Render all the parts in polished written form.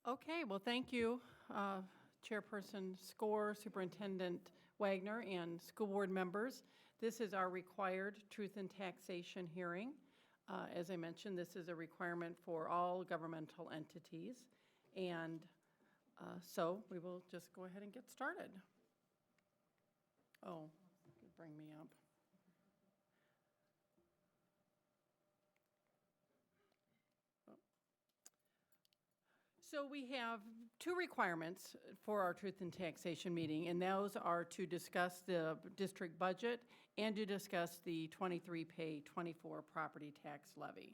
Okay, well, thank you, Chairperson Score, Superintendent Wagner, and school board members. This is our required truth and taxation hearing. As I mentioned, this is a requirement for all governmental entities. And so we will just go ahead and get started. Oh, bring me up. So we have two requirements for our Truth and Taxation meeting, and those are to discuss the district budget and to discuss the 23 pay 24 property tax levy.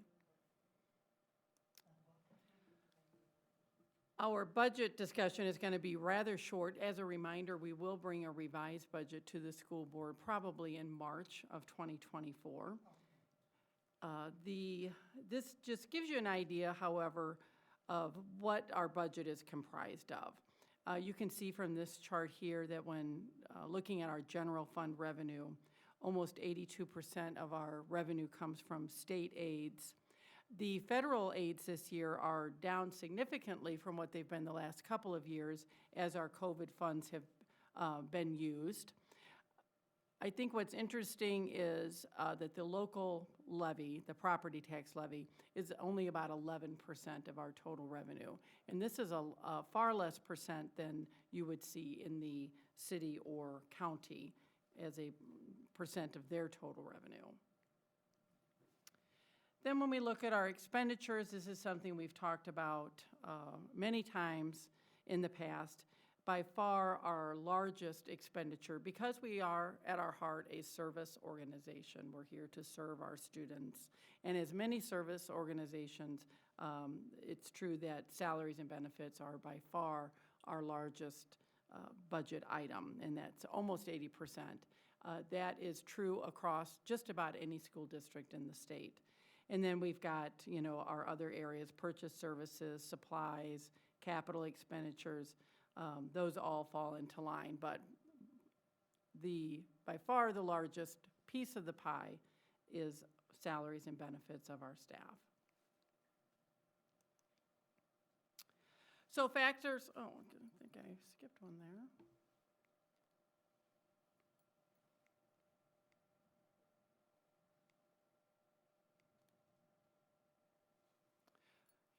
Our budget discussion is going to be rather short. As a reminder, we will bring a revised budget to the school board probably in March of 2024. This just gives you an idea, however, of what our budget is comprised of. You can see from this chart here that when looking at our general fund revenue, almost 82% of our revenue comes from state aids. The federal aids this year are down significantly from what they've been the last couple of years as our COVID funds have been used. I think what's interesting is that the local levy, the property tax levy, is only about 11% of our total revenue. And this is a far less percent than you would see in the city or county as a percent of their total revenue. Then when we look at our expenditures, this is something we've talked about many times in the past. By far our largest expenditure, because we are at our heart a service organization. We're here to serve our students. And as many service organizations, it's true that salaries and benefits are by far our largest budget item, and that's almost 80%. That is true across just about any school district in the state. And then we've got, our other areas, purchase services, supplies, capital expenditures. Those all fall into line, but by far the largest piece of the pie is salaries and benefits of our staff. So factors, I think I skipped one there.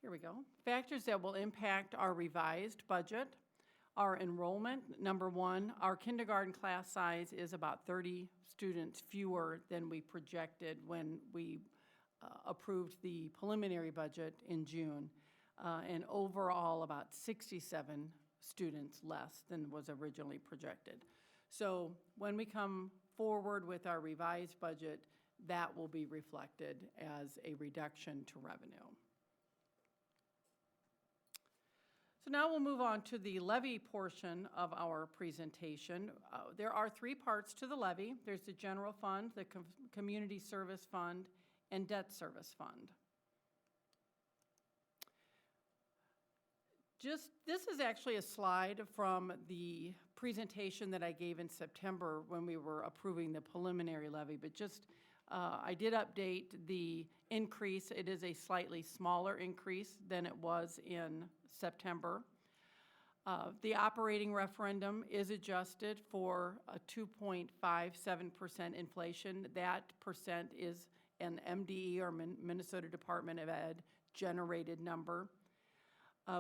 Here we go. Factors that will impact our revised budget. Our enrollment, number one, our kindergarten class size is about 30 students fewer than we projected when we approved the preliminary budget in June, and overall about 67 students less than was originally projected. So when we come forward with our revised budget, that will be reflected as a reduction to revenue. So now we'll move on to the levy portion of our presentation. There are three parts to the levy. There's the general fund, the community service fund, and debt service fund. This is actually a slide from the presentation that I gave in September when we were approving the preliminary levy, but I did update the increase. It is a slightly smaller increase than it was in September. The operating referendum is adjusted for a 2.57% inflation. That percent is an MDE, or Minnesota Department of Ed, generated number.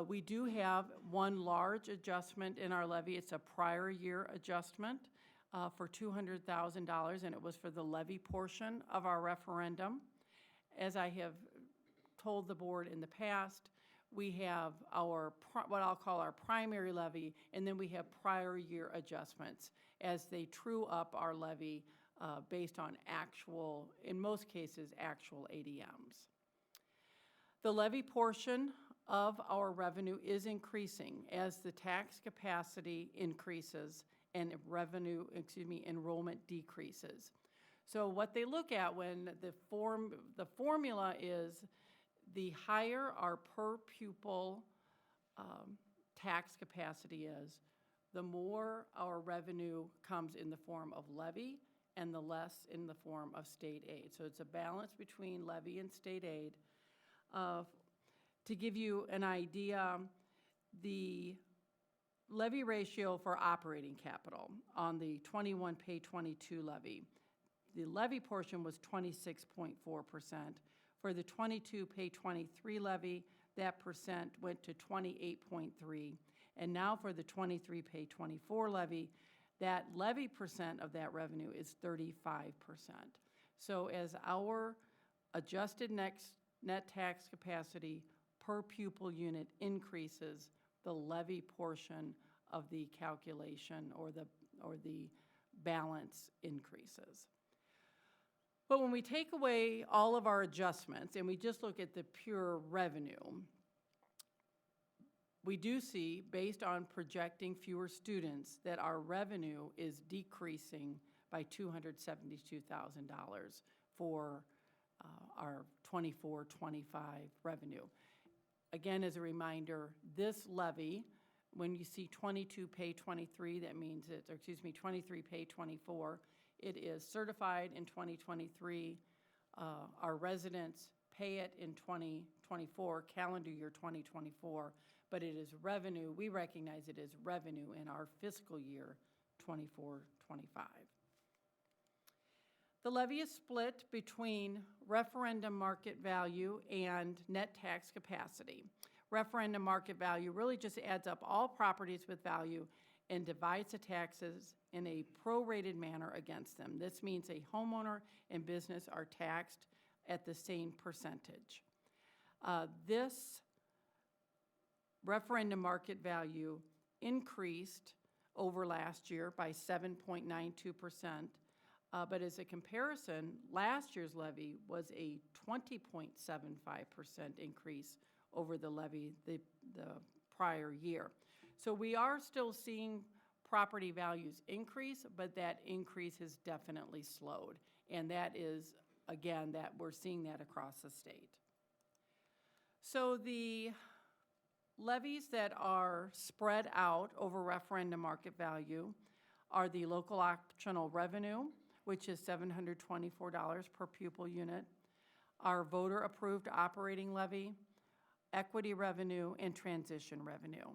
We do have one large adjustment in our levy. It's a prior year adjustment for $200,000, and it was for the levy portion of our referendum. As I have told the board in the past, we have what I'll call our primary levy, and then we have prior year adjustments as they true up our levy based on actual, in most cases, actual ADMs. The levy portion of our revenue is increasing as the tax capacity increases and enrollment decreases. So what they look at when the formula is the higher our per pupil tax capacity is, the more our revenue comes in the form of levy and the less in the form of state aid. So it's a balance between levy and state aid. To give you an idea, The levy ratio for operating capital on the 21 pay 22 levy, the levy portion was 26.4%. For the 22 pay 23 levy, that percent went to 28.3. And now for the 23 pay 24 levy, that levy percent of that revenue is 35%. So as our adjusted net tax capacity per pupil unit increases, the levy portion of the calculation or the balance increases. But when we take away all of our adjustments and we just look at the pure revenue, we do see, based on projecting fewer students, that our revenue is decreasing by $272,000 for our 24-25 revenue. Again, as a reminder, this levy, when you see 22 pay 23, that means it's, or excuse me, 23 pay 24, it is certified in 2023. Our residents pay it in 2024, calendar year 2024, but it is revenue. We recognize it as revenue in our fiscal year 24-25. The levy is split between referendum market value and net tax capacity. Referendum market value really just adds up all properties with value and divides the taxes in a prorated manner against them. This means a homeowner and business are taxed at the same percentage. This referendum market value increased over last year by 7.92%. But as a comparison, last year's levy was a 20.75% increase over the levy the prior year. So we are still seeing property values increase, but that increase has definitely slowed. And that is, again, that we're seeing that across the state. So the levies that are spread out over referendum market value are the local optional revenue, which is $724 per pupil unit, our voter-approved operating levy, equity revenue, and transition revenue.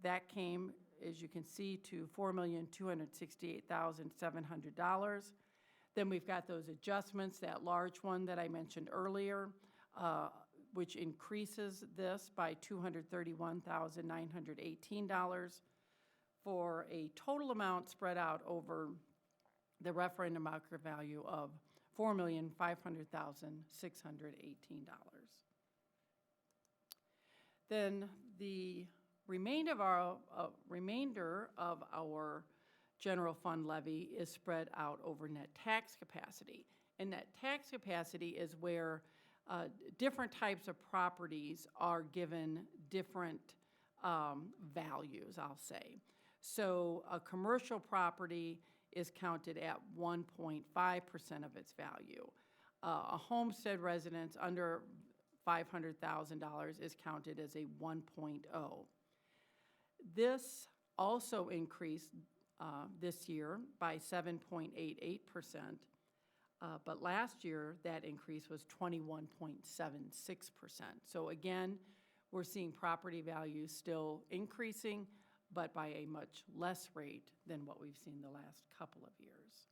That came, as you can see, to $4,268,700. Then we've got those adjustments, that large one that I mentioned earlier, which increases this by $231,918 for a total amount spread out over the referendum market value of $4,500,618. Then the remainder of our general fund levy is spread out over net tax capacity. And net tax capacity is where different types of properties are given different values, I'll say. So a commercial property is counted at 1.5% of its value. A homestead residence under $500,000 is counted as a 1.0. This also increased this year by 7.88%, but last year that increase was 21.76%. So again, we're seeing property values still increasing, but by a much less rate than what we've seen the last couple of years.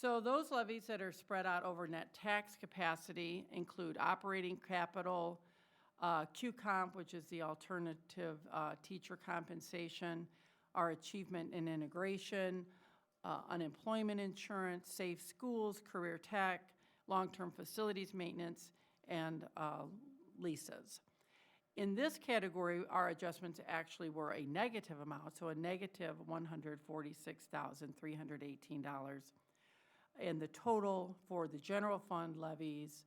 So those levies that are spread out over net tax capacity include operating capital, QComp, which is the alternative teacher compensation, our achievement and integration, unemployment insurance, safe schools, career tech, long-term facilities maintenance, and leases. In this category, our adjustments actually were a negative amount, so a negative $146,318. And the total for the general fund levies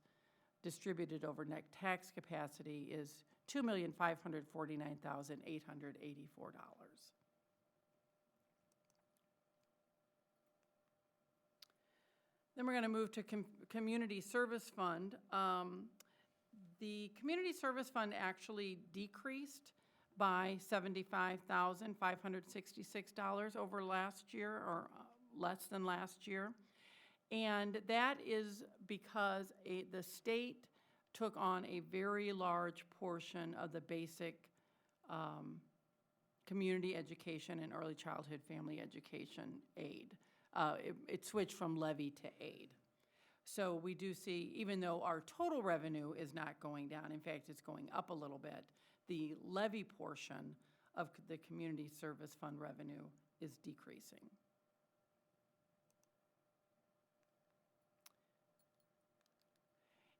distributed over net tax capacity is $2,549,884. Then we're going to move to Community Service Fund. The Community Service Fund actually decreased by $75,566 over last year, or less than last year. And that is because the state took on a very large portion of the basic community education and early childhood family education aid. It switched from levy to aid. So we do see, even though our total revenue is not going down, in fact, it's going up a little bit, the levy portion of the community service fund revenue is decreasing.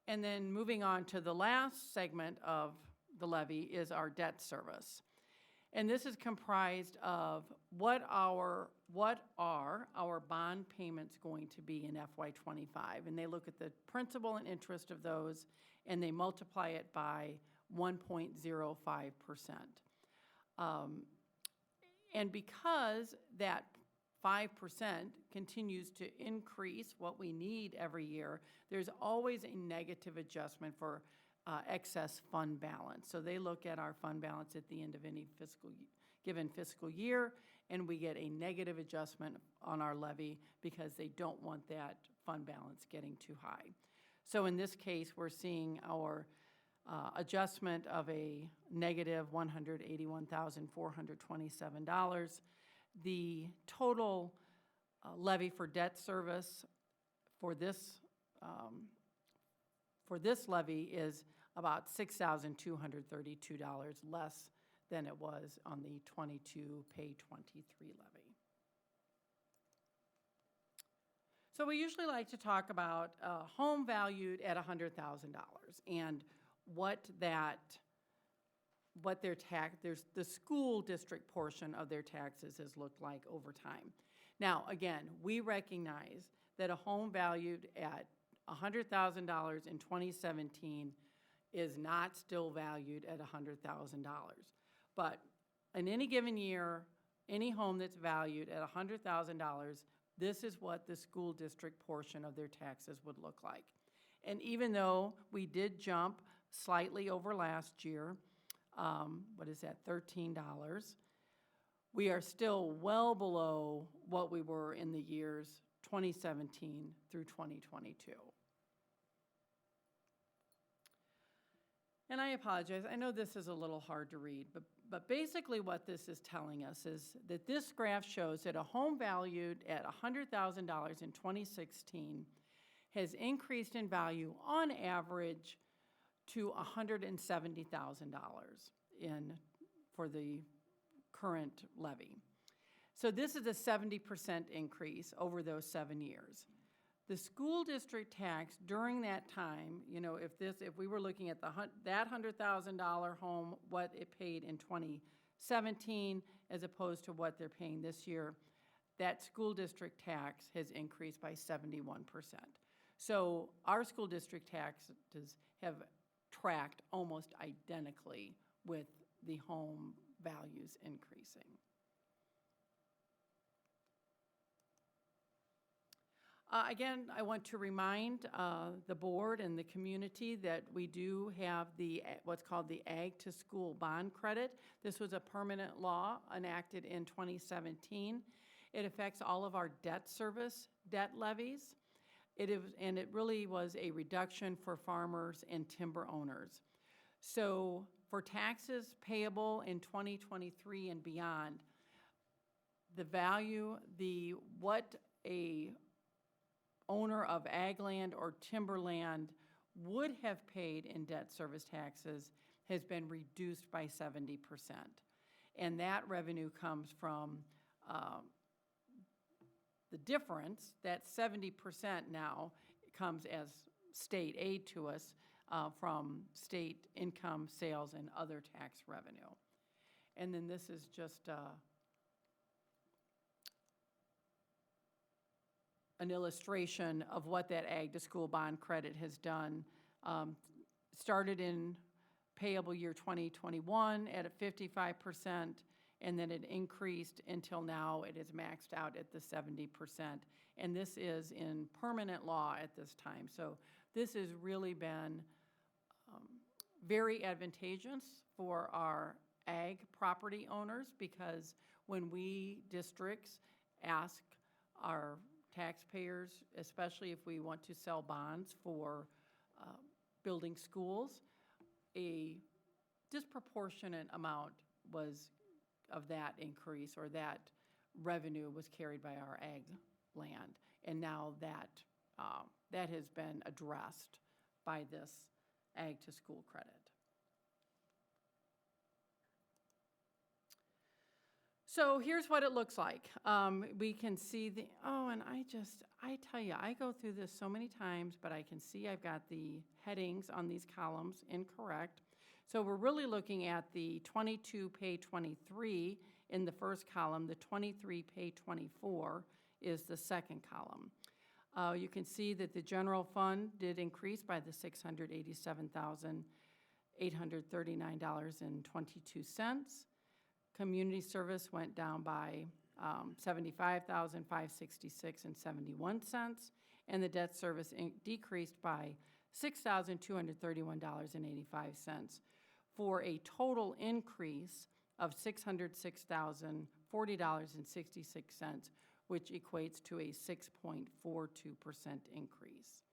And then moving on to the last segment of the levy is our debt service. And this is comprised of what are our bond payments going to be in FY25. And they look at the principal and interest of those, and they multiply it by 1.05%. And because that 5% continues to increase what we need every year, there's always a negative adjustment for excess fund balance. So they look at our fund balance at the end of any given fiscal year, and we get a negative adjustment on our levy because they don't want that fund balance getting too high. So in this case, we're seeing our adjustment of a negative $181,427. The total levy for debt service for this levy is about $6,232 less than it was on the 22 pay 23 levy. So we usually like to talk about a home valued at $100,000 and the school district portion of their taxes has looked like over time. Now, again, we recognize that a home valued at $100,000 in 2017 is not still valued at $100,000. But in any given year, any home that's valued at $100,000, this is what the school district portion of their taxes would look like. And even though we did jump slightly over last year, what is that, $13, we are still well below what we were in the years 2017 through 2022. And I apologize, I know this is a little hard to read, but basically what this is telling us is that this graph shows that a home valued at $100,000 in 2016 has increased in value on average to $170,000 for the current levy. So this is a 70% increase over those 7 years. The school district tax during that time, you know, if we were looking at that $100,000 home, what it paid in 2017 as opposed to what they're paying this year, that school district tax has increased by 71%. So our school district taxes have tracked almost identically with the home values increasing. Again, I want to remind the board and the community that we do have what's called the Ag to School Bond Credit. This was a permanent law enacted in 2017. It affects all of our debt service debt levies. And it really was a reduction for farmers and timber owners. So for taxes payable in 2023 and beyond, the value, what a owner of ag land or timberland would have paid in debt service taxes has been reduced by 70%. And that revenue comes from the difference, that 70% now comes as state aid to us from state income, sales, and other tax revenue. And then this is just an illustration of what that Ag to School Bond Credit has done. Started in payable year 2021 at a 55%, and then it increased until now it is maxed out at the 70%. And this is in permanent law at this time. So this has really been very advantageous for our ag property owners, because when we districts ask our taxpayers, especially if we want to sell bonds for building schools, a disproportionate amount of that increase or that revenue was carried by our ag land. And now that has been addressed by this ag to school credit. So here's what it looks like. We can see and I tell you, I go through this so many times, but I can see I've got the headings on these columns incorrect. So we're really looking at the 22 pay 23 in the first column, the 23 pay 24 is the second column. You can see that the general fund did increase by the $687,839.22. Community service went down by $75,566.71, and the debt service decreased by $6,231.85 for a total increase of $606,040.66, which equates to a 6.42% increase.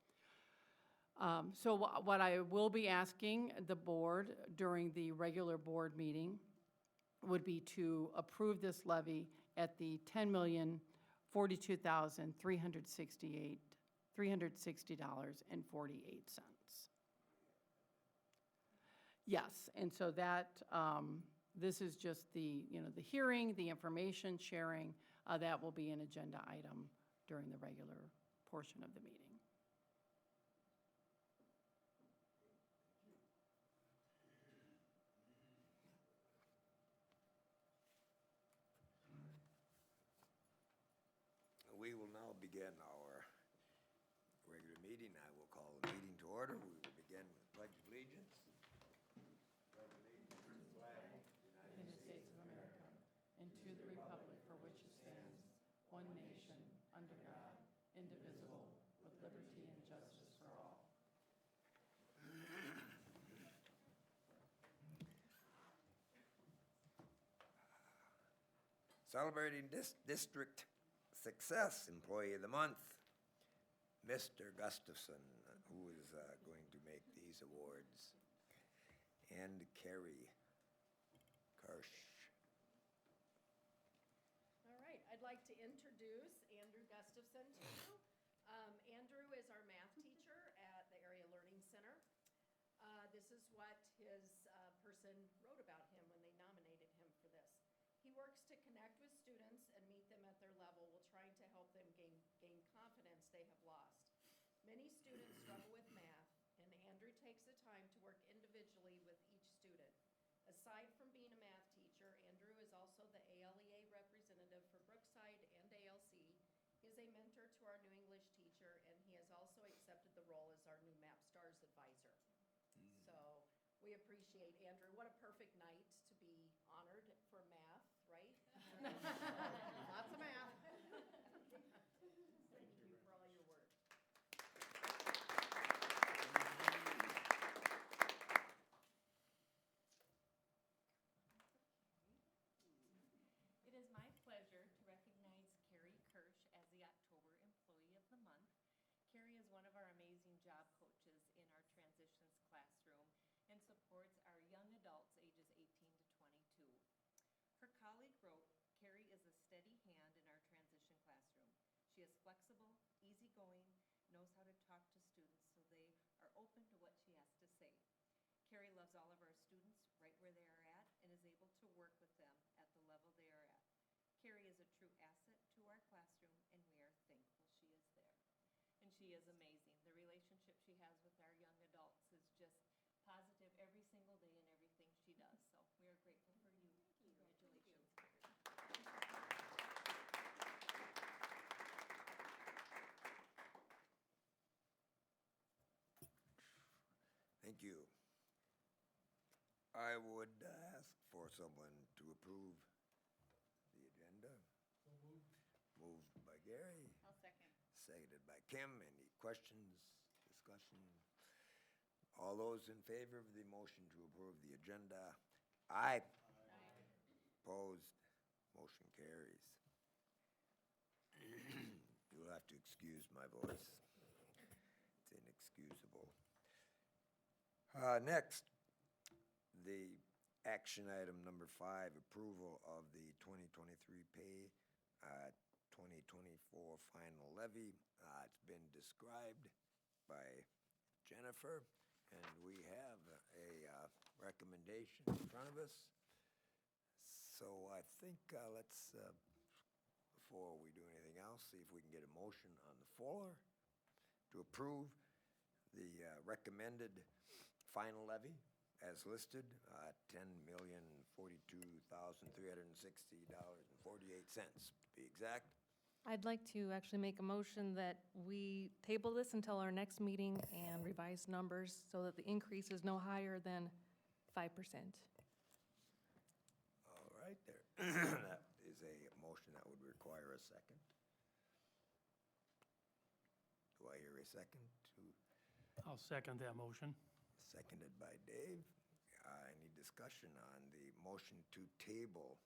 So what I will be asking the board during the regular board meeting would be to approve this levy at the $10,042,360.48. Yes, and so that, this is just the hearing, the information sharing, that will be an agenda item during the regular portion of the meeting. We will now begin our regular meeting. I will call the meeting to order. We will begin with the Pledge of Allegiance. United States of America, and to the republic for which it stands, one nation, under God, indivisible, with liberty and justice for all. Celebrating district success, Employee of the Month, Mr. Gustafson, who is going to make these awards, and Carrie Kirsch. All right, I'd like to introduce Andrew Gustafson to you. Andrew is our math teacher at the Area Learning Center. This is what his person wrote about him when they nominated him for this. He works to connect with students and meet them at their level while trying to help them gain confidence they have lost. Many students struggle with math, and Andrew takes the time to work individually with each student. Aside from being a math teacher, Andrew is also the ALEA representative for Brookside and ALC. He is a mentor to our new English teacher, and he has also accepted the role as our new MapStars advisor. So we appreciate Andrew. What a perfect night to be honored for math, right? Lots of math. Thank you for all your work. It is my pleasure to recognize Carrie Kirsch as the October Employee of the Month. Carrie is one of our amazing job coaches in our transitions classroom and supports our young adults ages 18 to 22. Her colleague wrote, Carrie is a steady hand in our transition classroom. She is flexible, easygoing, knows how to talk to students so they are open to what she has to say. Carrie loves all of our students right where they are at and is able to work with them at the level they are at. Carrie is a true asset to our classroom, and we are thankful she is there. And she is amazing. The relationship she has with our young adults is just positive every single day in everything she does. So we are grateful for you. Congratulations, Carrie. Thank you. I would ask for someone to approve the agenda. Moved by Gary. I'll second. Seconded by Kim. Any questions, discussion? All those in favor of the motion to approve the agenda? Aye. Opposed? Motion carries. You'll have to excuse my voice. It's inexcusable. Next, the action item number 5, approval of the 2023 pay, 2024 final levy. It's been described by Jennifer, and we have a recommendation in front of us. So I think let's, before we do anything else, see if we can get a motion on the floor to approve the recommended final levy as listed, $10,042,360.48 to be exact. I'd like to actually make a motion that we table this until our next meeting and revise numbers so that the increase is no higher than 5%. All right, there. That is a motion that would require a second. Do I hear a second? I'll second that motion. Seconded by Dave. Any discussion on the motion to table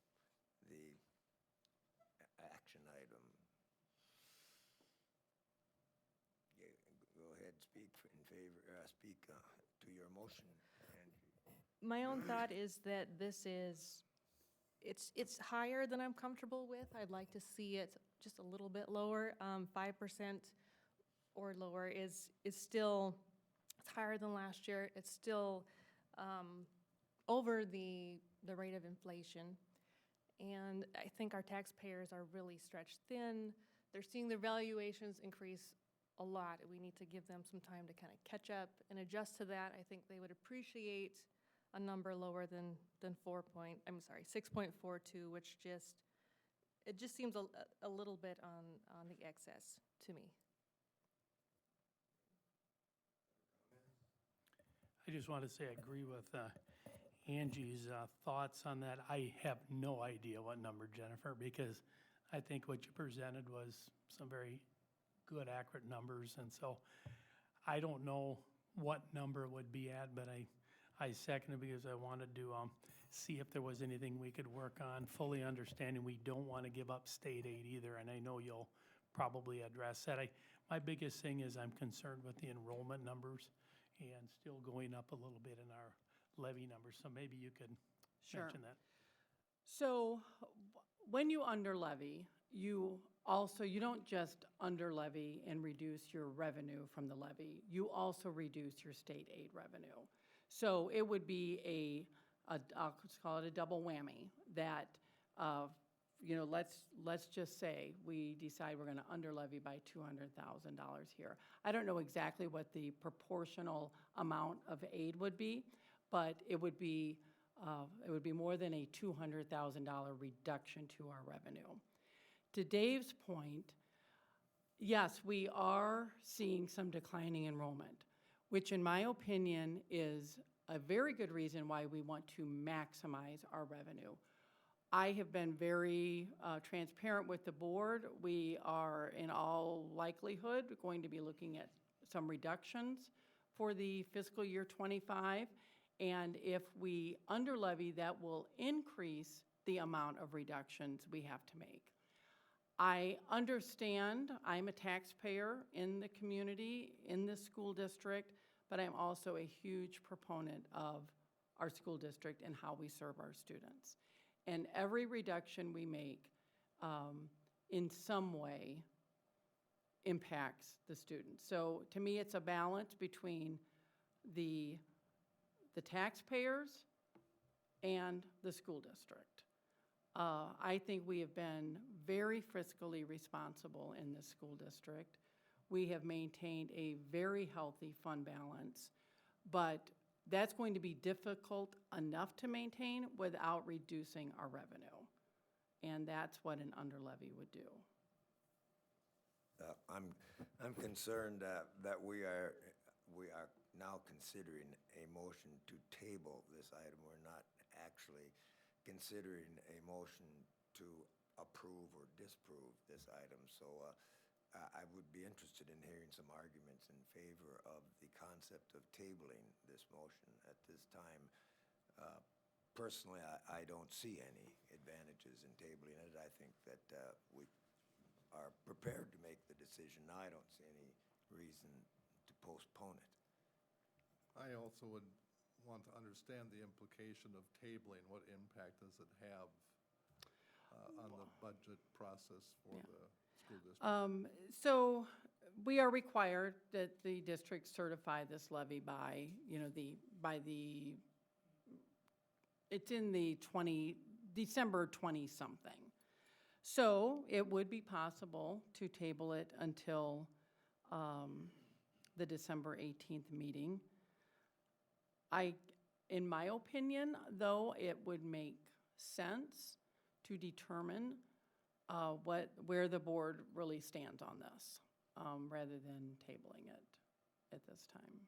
the action item? Yeah, go ahead, speak in favor, speak to your motion, Angie. My own thought is that this is, it's higher than I'm comfortable with. I'd like to see it just a little bit lower. 5% or lower is still, it's higher than last year. It's still over the rate of inflation. And I think our taxpayers are really stretched thin. They're seeing their valuations increase a lot. We need to give them some time to kind of catch up and adjust to that. I think they would appreciate a number lower than 6.42, which it just seems a little bit on the excess to me. I just want to say I agree with Angie's thoughts on that. I have no idea what number, Jennifer, because I think what you presented was some very good, accurate numbers. And so I don't know what number it would be at, but I seconded because I wanted to see if there was anything we could work on, fully understanding we don't want to give up state aid either. And I know you'll probably address that. My biggest thing is I'm concerned with the enrollment numbers and still going up a little bit in our levy numbers. So maybe you could mention that. So when you under levy, you don't just under levy and reduce your revenue from the levy, you also reduce your state aid revenue. So it would be I'll just call it a double whammy that, let's just say we decide we're going to under levy by $200,000 here. I don't know exactly what the proportional amount of aid would be, but it would be more than a $200,000 reduction to our revenue. To Dave's point, yes, we are seeing some declining enrollment, which in my opinion is a very good reason why we want to maximize our revenue. I have been very transparent with the board. We are in all likelihood going to be looking at some reductions for the fiscal year 25. And if we under levy, that will increase the amount of reductions we have to make. I understand I'm a taxpayer in the community, in this school district, but I'm also a huge proponent of our school district and how we serve our students. And every reduction we make in some way impacts the students. So to me, it's a balance between the taxpayers and the school district. I think we have been very fiscally responsible in this school district. We have maintained a very healthy fund balance, but that's going to be difficult enough to maintain without reducing our revenue. And that's what an under levy would do. I'm concerned that we are now considering a motion to table this item. We're not actually considering a motion to approve or disapprove this item. So I would be interested in hearing some arguments in favor of the concept of tabling this motion at this time. Personally, I don't see any advantages in tabling it. I think that we are prepared to make the decision. I don't see any reason to postpone it. I also would want to understand the implication of tabling. What impact does it have on the budget process for the school district? So we are required that the district certify this levy by, you know, it's in the December 20-something. So it would be possible to table it until the December 18th meeting. In my opinion, though, it would make sense to determine where the board really stands on this, rather than tabling it at this time.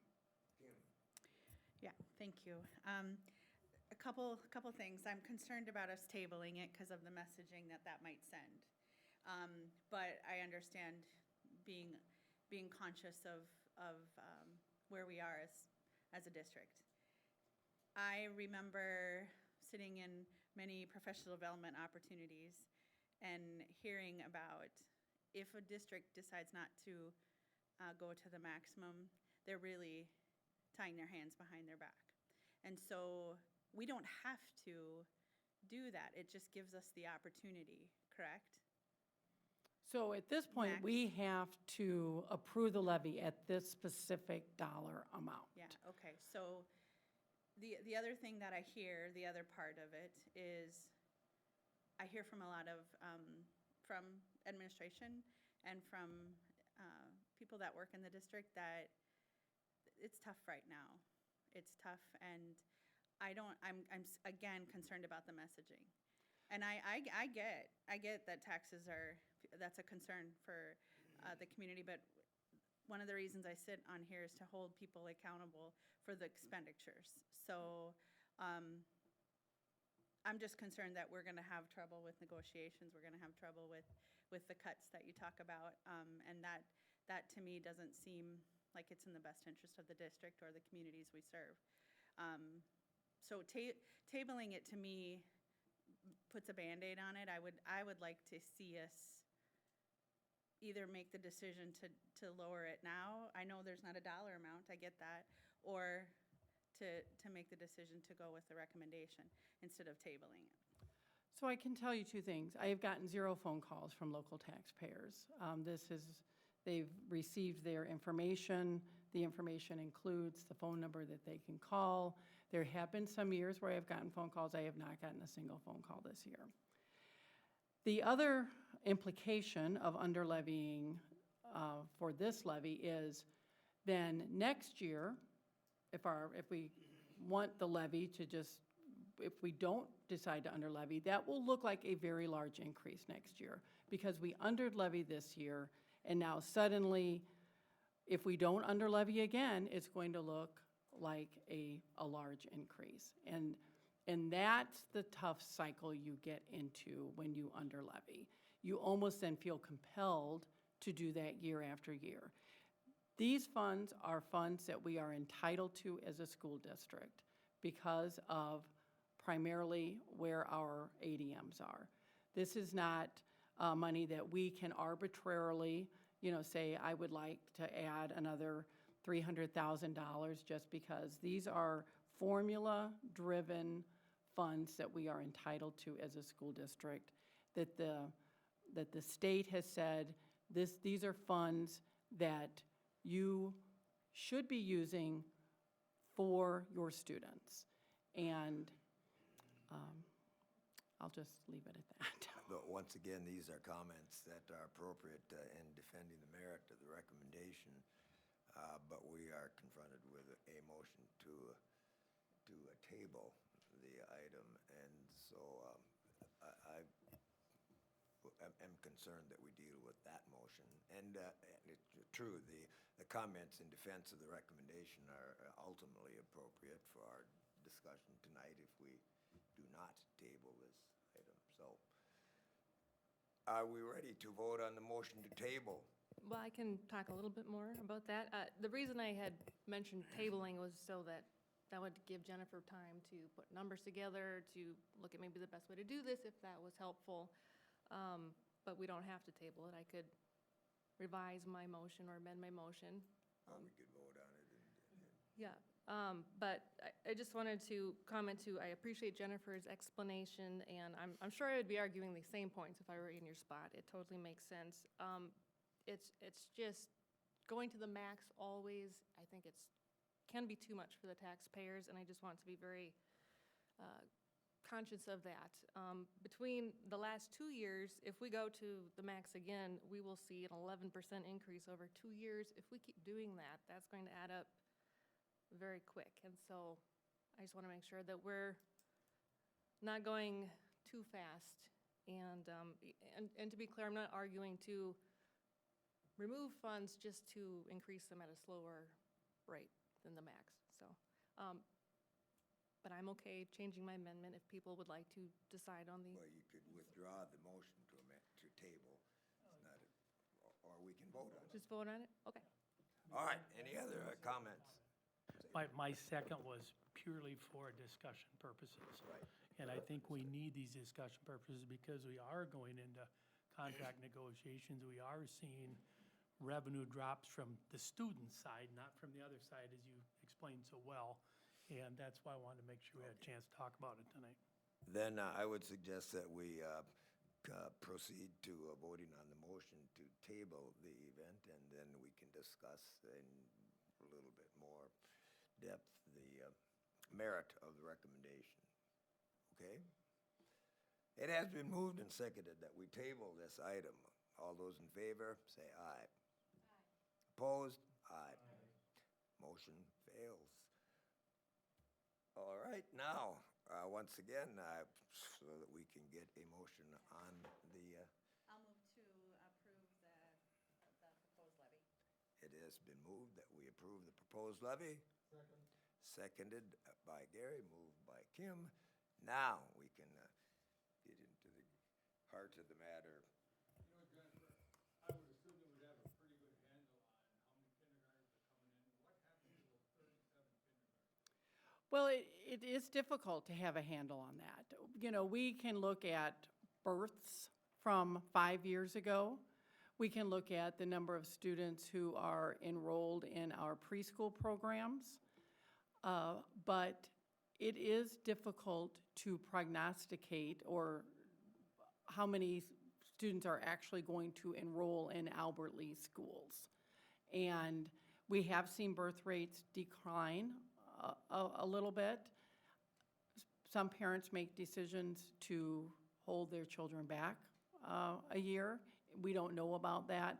Yeah, thank you. A couple things. I'm concerned about us tabling it because of the messaging that might send. But I understand being conscious of where we are as a district. I remember sitting in many professional development opportunities and hearing about if a district decides not to go to the maximum, they're really tying their hands behind their back. And so we don't have to do that. It just gives us the opportunity, correct? So at this point, we have to approve the levy at this specific dollar amount. Yeah, okay. So the other thing that I hear, the other part of it is, I hear from a lot of, from administration and from people that work in the district that it's tough right now. It's tough, and I'm again concerned about the messaging. And I get that taxes that's a concern for the community, but one of the reasons I sit on here is to hold people accountable for the expenditures. So I'm just concerned that we're gonna have trouble with negotiations, we're gonna have trouble with the cuts that you talk about, and that to me doesn't seem like it's in the best interest of the district or the communities we serve. So tabling it to me puts a Band-Aid on it. I would like to see us either make the decision to lower it now. I know there's not a dollar amount, I get that, or to make the decision to go with the recommendation instead of tabling it. So I can tell you two things. I have gotten 0 phone calls from local taxpayers. They've received their information. The information includes the phone number that they can call. There have been some years where I have gotten phone calls. I have not gotten a single phone call this year. The other implication of under-levying for this levy is then next year, if we want the levy to just, if we don't decide to under-levy, that will look like a very large increase next year, because we under-levy this year, and now suddenly, if we don't under-levy again, it's going to look like a large increase. And that's the tough cycle you get into when you under-levy. You almost then feel compelled to do that year after year. These funds are funds that we are entitled to as a school district because of primarily where our ADMs are. This is not money that we can arbitrarily, say, I would like to add another $300,000 just because. These are formula-driven funds that we are entitled to as a school district, that the state has said, these are funds that you should be using for your students. And I'll just leave it at that. But once again, these are comments that are appropriate in defending the merit of the recommendation, but we are confronted with a motion to table the item, and so I'm concerned that we deal with that motion. And it's true, the comments in defense of the recommendation are ultimately appropriate for our discussion tonight if we do not table this item. So, are we ready to vote on the motion to table? Well, I can talk a little bit more about that. The reason I had mentioned tabling was so that would give Jennifer time to put numbers together, to look at maybe the best way to do this, if that was helpful. But we don't have to table it. I could revise my motion or amend my motion. We could vote on it. Yeah. But I just wanted to comment too, I appreciate Jennifer's explanation, and I'm sure I would be arguing the same points if I were in your spot. It totally makes sense. It's just going to the max always, I think can be too much for the taxpayers, and I just want to be very conscious of that. Between the last 2 years, if we go to the max again, we will see an 11% increase over 2 years. If we keep doing that, that's going to add up very quick. And so I just want to make sure that we're not going too fast. And to be clear, I'm not arguing to remove funds just to increase them at a slower rate than the max. So, but I'm okay changing my amendment if people would like to decide on the. Well, you could withdraw the motion to table. It's not, or we can vote on it. Just vote on it? Okay. All right, any other comments? My second was purely for discussion purposes. Right. And I think we need these discussion purposes because we are going into contract negotiations. We are seeing revenue drops from the student side, not from the other side, as you explained so well. And that's why I wanted to make sure we had a chance to talk about it tonight. Then I would suggest that we proceed to voting on the motion to table the event, and then we can discuss in a little bit more depth the merit of the recommendation. Okay? It has been moved and seconded that we table this item. All those in favor, say aye. Opposed? Aye. Motion fails. All right, now, once again, so that we can get a motion on the, I'll move to approve the proposed levy. it has been moved that we approve the proposed levy. Seconded by Gary, moved by Kim. Now, we can get into the heart of the matter. You know, Jennifer, I would assume you would have a pretty good handle on how many kindergartners are coming in. What happened to those 37 kindergartners? Well, it is difficult to have a handle on that. You know, we can look at births from 5 years ago. We can look at the number of students who are enrolled in our preschool programs. But it is difficult to prognosticate or how many students are actually going to enroll in Albert Lee schools. And we have seen birth rates decline a little bit. Some parents make decisions to hold their children back a year. We don't know about that.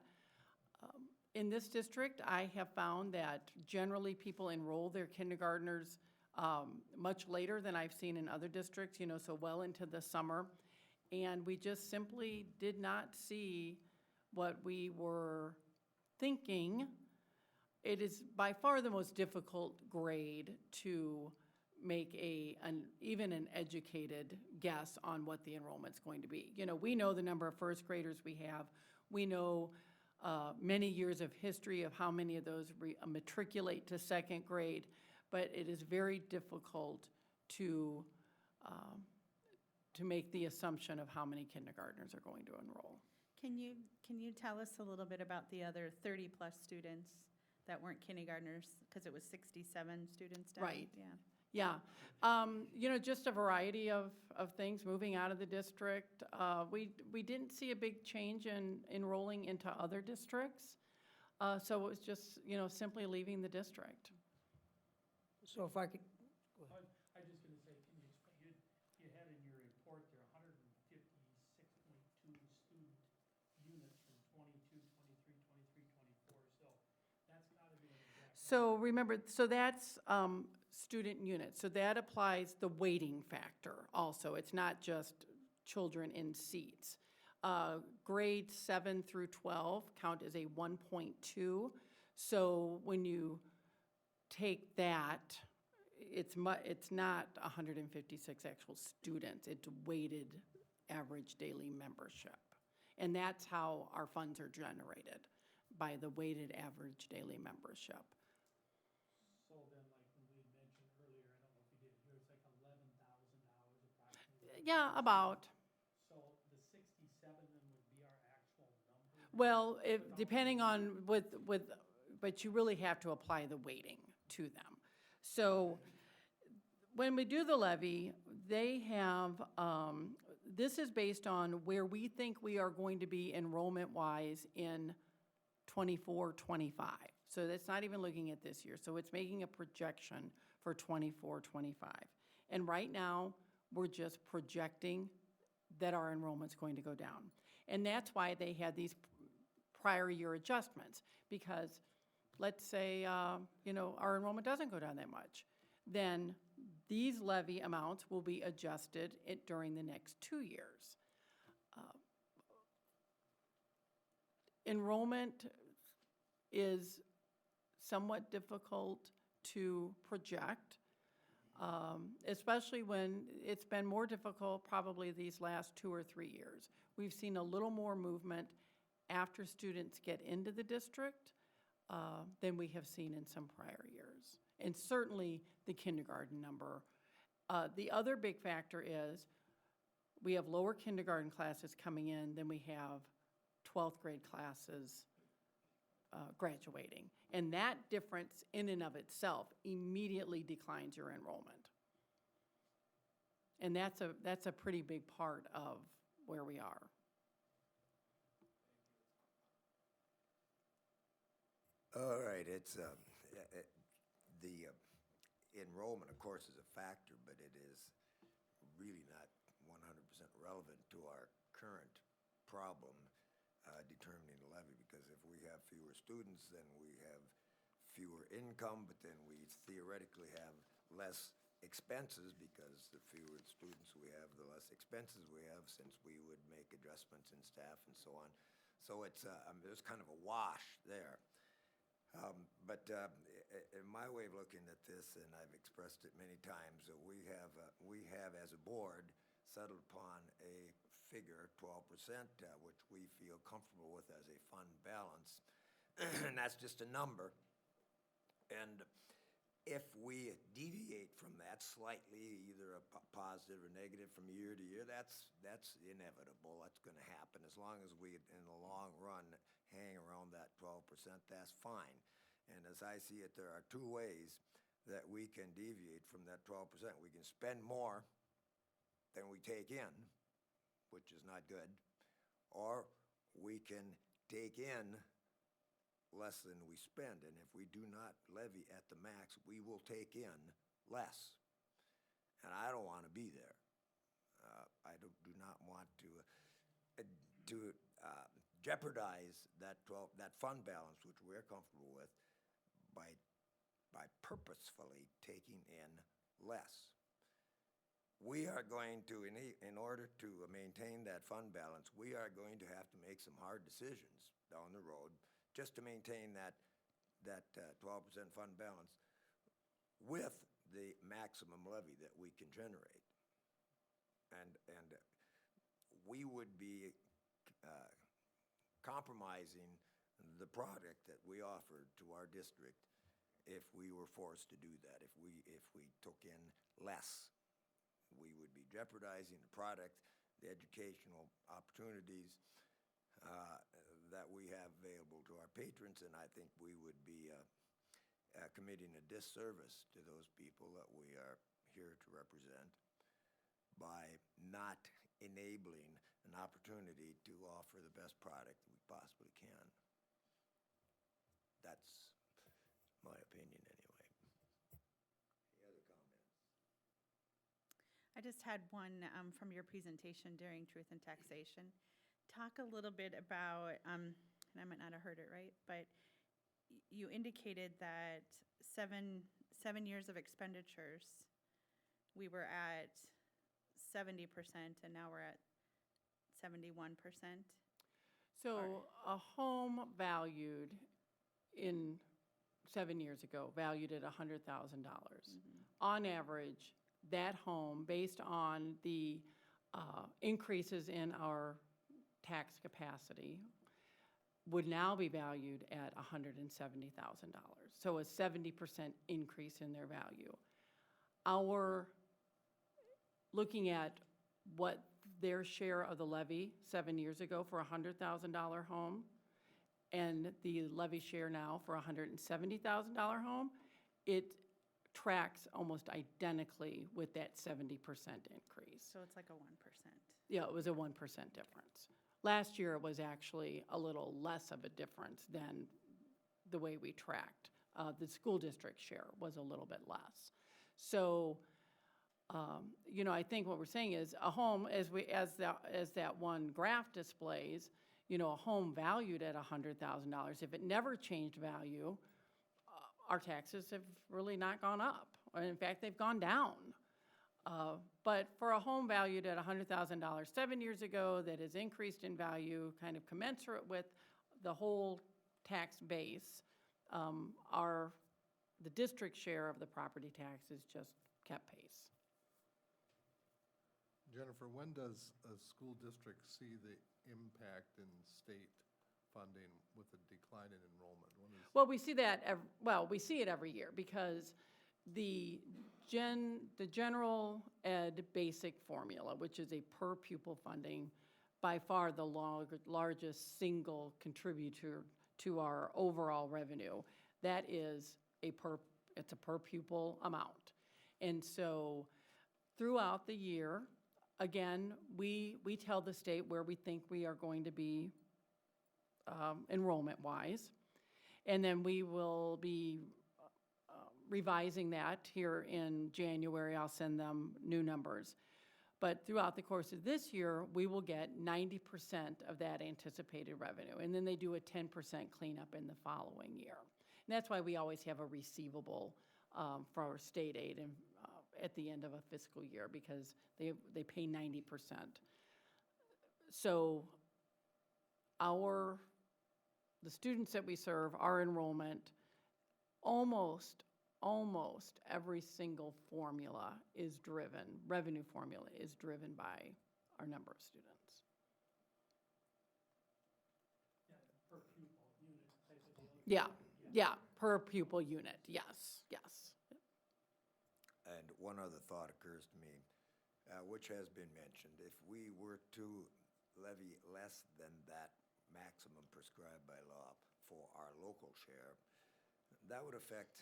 In this district, I have found that generally people enroll their kindergartners much later than I've seen in other districts, you know, so well into the summer. And we just simply did not see what we were thinking. It is by far the most difficult grade to make even an educated guess on what the enrollment's going to be. You know, we know the number of first graders we have. We know many years of history of how many of those matriculate to second grade, but it is very difficult to make the assumption of how many kindergartners are going to enroll. Can you tell us a little bit about the other 30-plus students that weren't kindergartners? Because it was 67 students down? Right. Yeah. Yeah, you know, just a variety of things moving out of the district. We didn't see a big change in enrolling into other districts. So it was just, you know, simply leaving the district. So if I could, I was just gonna say, can you explain, you had in your report there 156.2 student units from 22, 23, 23, 24, so that's gotta be an exact. So remember, so that's student units. So that applies the weighting factor also. It's not just children in seats. Grades 7 through 12 count as a 1.2. So when you take that, it's not 156 actual students. It's weighted average daily membership. And that's how our funds are generated, by the weighted average daily membership. So then, like when we had mentioned earlier, I don't know if you did here, it's like $11,000 approximately. Yeah, about. So the 67 then would be our actual number? Well, depending on but you really have to apply the weighting to them. So when we do the levy, they have, this is based on where we think we are going to be enrollment-wise in 24, 25. So that's not even looking at this year. So it's making a projection for 24, 25. And right now, we're just projecting that our enrollment's going to go down. And that's why they had these prior year adjustments, because let's say, our enrollment doesn't go down that much, then these levy amounts will be adjusted during the next 2 years. Enrollment is somewhat difficult to project, especially when it's been more difficult probably these last 2 or 3 years. We've seen a little more movement after students get into the district than we have seen in some prior years. And certainly the kindergarten number. The other big factor is we have lower kindergarten classes coming in than we have 12th grade classes graduating. And that difference in and of itself immediately declines your enrollment. And that's a pretty big part of where we are. All right, it's, the enrollment, of course, is a factor, but it is really not 100% relevant to our current problem determining the levy, because if we have fewer students, then we have fewer income, but then we theoretically have less expenses, because the fewer students we have, the less expenses we have, since we would make adjustments in staff and so on. So it's, there's kind of a wash there. But in my way of looking at this, and I've expressed it many times, that we have as a board settled upon a figure, 12%, which we feel comfortable with as a fund balance. And that's just a number. And if we deviate from that slightly, either a positive or negative from year to year, that's inevitable. That's going to happen. As long as we, in the long run, hang around that 12%, that's fine. And as I see it, there are two ways that we can deviate from that 12%. We can spend more than we take in, which is not good, or we can take in less than we spend. And if we do not levy at the max, we will take in less. And I don't want to be there. I do not want to jeopardize that fund balance, which we're comfortable with, by purposefully taking in less. We are going to, in order to maintain that fund balance, we are going to have to make some hard decisions down the road just to maintain that 12% fund balance with the maximum levy that we can generate. And we would be compromising the product that we offered to our district if we were forced to do that. If we took in less, we would be jeopardizing the product, the educational opportunities that we have available to our patrons, and I think we would be committing a disservice to those people that we are here to represent by not enabling an opportunity to offer the best product that we possibly can. That's my opinion anyway. Any other comments? I just had one from your presentation during Truth and Taxation. Talk a little bit about, and I might not have heard it right, but you indicated that seven years of expenditures, we were at 70%, and now we're at 71%. So a home valued in 7 years ago, valued at $100,000. On average, that home, based on the increases in our tax capacity, would now be valued at $170,000. So a 70% increase in their value. Looking at what their share of the levy 7 years ago for a $100,000 home and the levy share now for a $170,000 home, it tracks almost identically with that 70% increase. So it's like a 1%. Yeah, it was a 1% difference. Last year, it was actually a little less of a difference than the way we tracked. The school district share was a little bit less. So, you know, I think what we're saying is a home, as that one graph displays, you know, a home valued at $100,000, if it never changed value, our taxes have really not gone up. Or in fact, they've gone down. But for a home valued at $100,000 7 years ago that has increased in value, kind of commensurate with the whole tax base, the district share of the property taxes just kept pace. Jennifer, when does a school district see the impact in state funding with a decline in enrollment? When is, Well, we see that, we see it every year because the general ed basic formula, which is a per pupil funding, by far the largest single contributor to our overall revenue, that is it's a per pupil amount. And so throughout the year, again, we tell the state where we think we are going to be enrollment-wise. And then we will be revising that here in January. I'll send them new numbers. But throughout the course of this year, we will get 90% of that anticipated revenue. And then they do a 10% cleanup in the following year. And that's why we always have a receivable for our state aid and, at the end of a fiscal year, because they pay 90%. So the students that we serve, our enrollment, almost every single formula is driven, revenue formula is driven by our number of students. Per pupil unit type of deal. Yeah, per pupil unit, yes. And one other thought occurs to me, which has been mentioned. If we were to levy less than that maximum prescribed by law for our local share, that would affect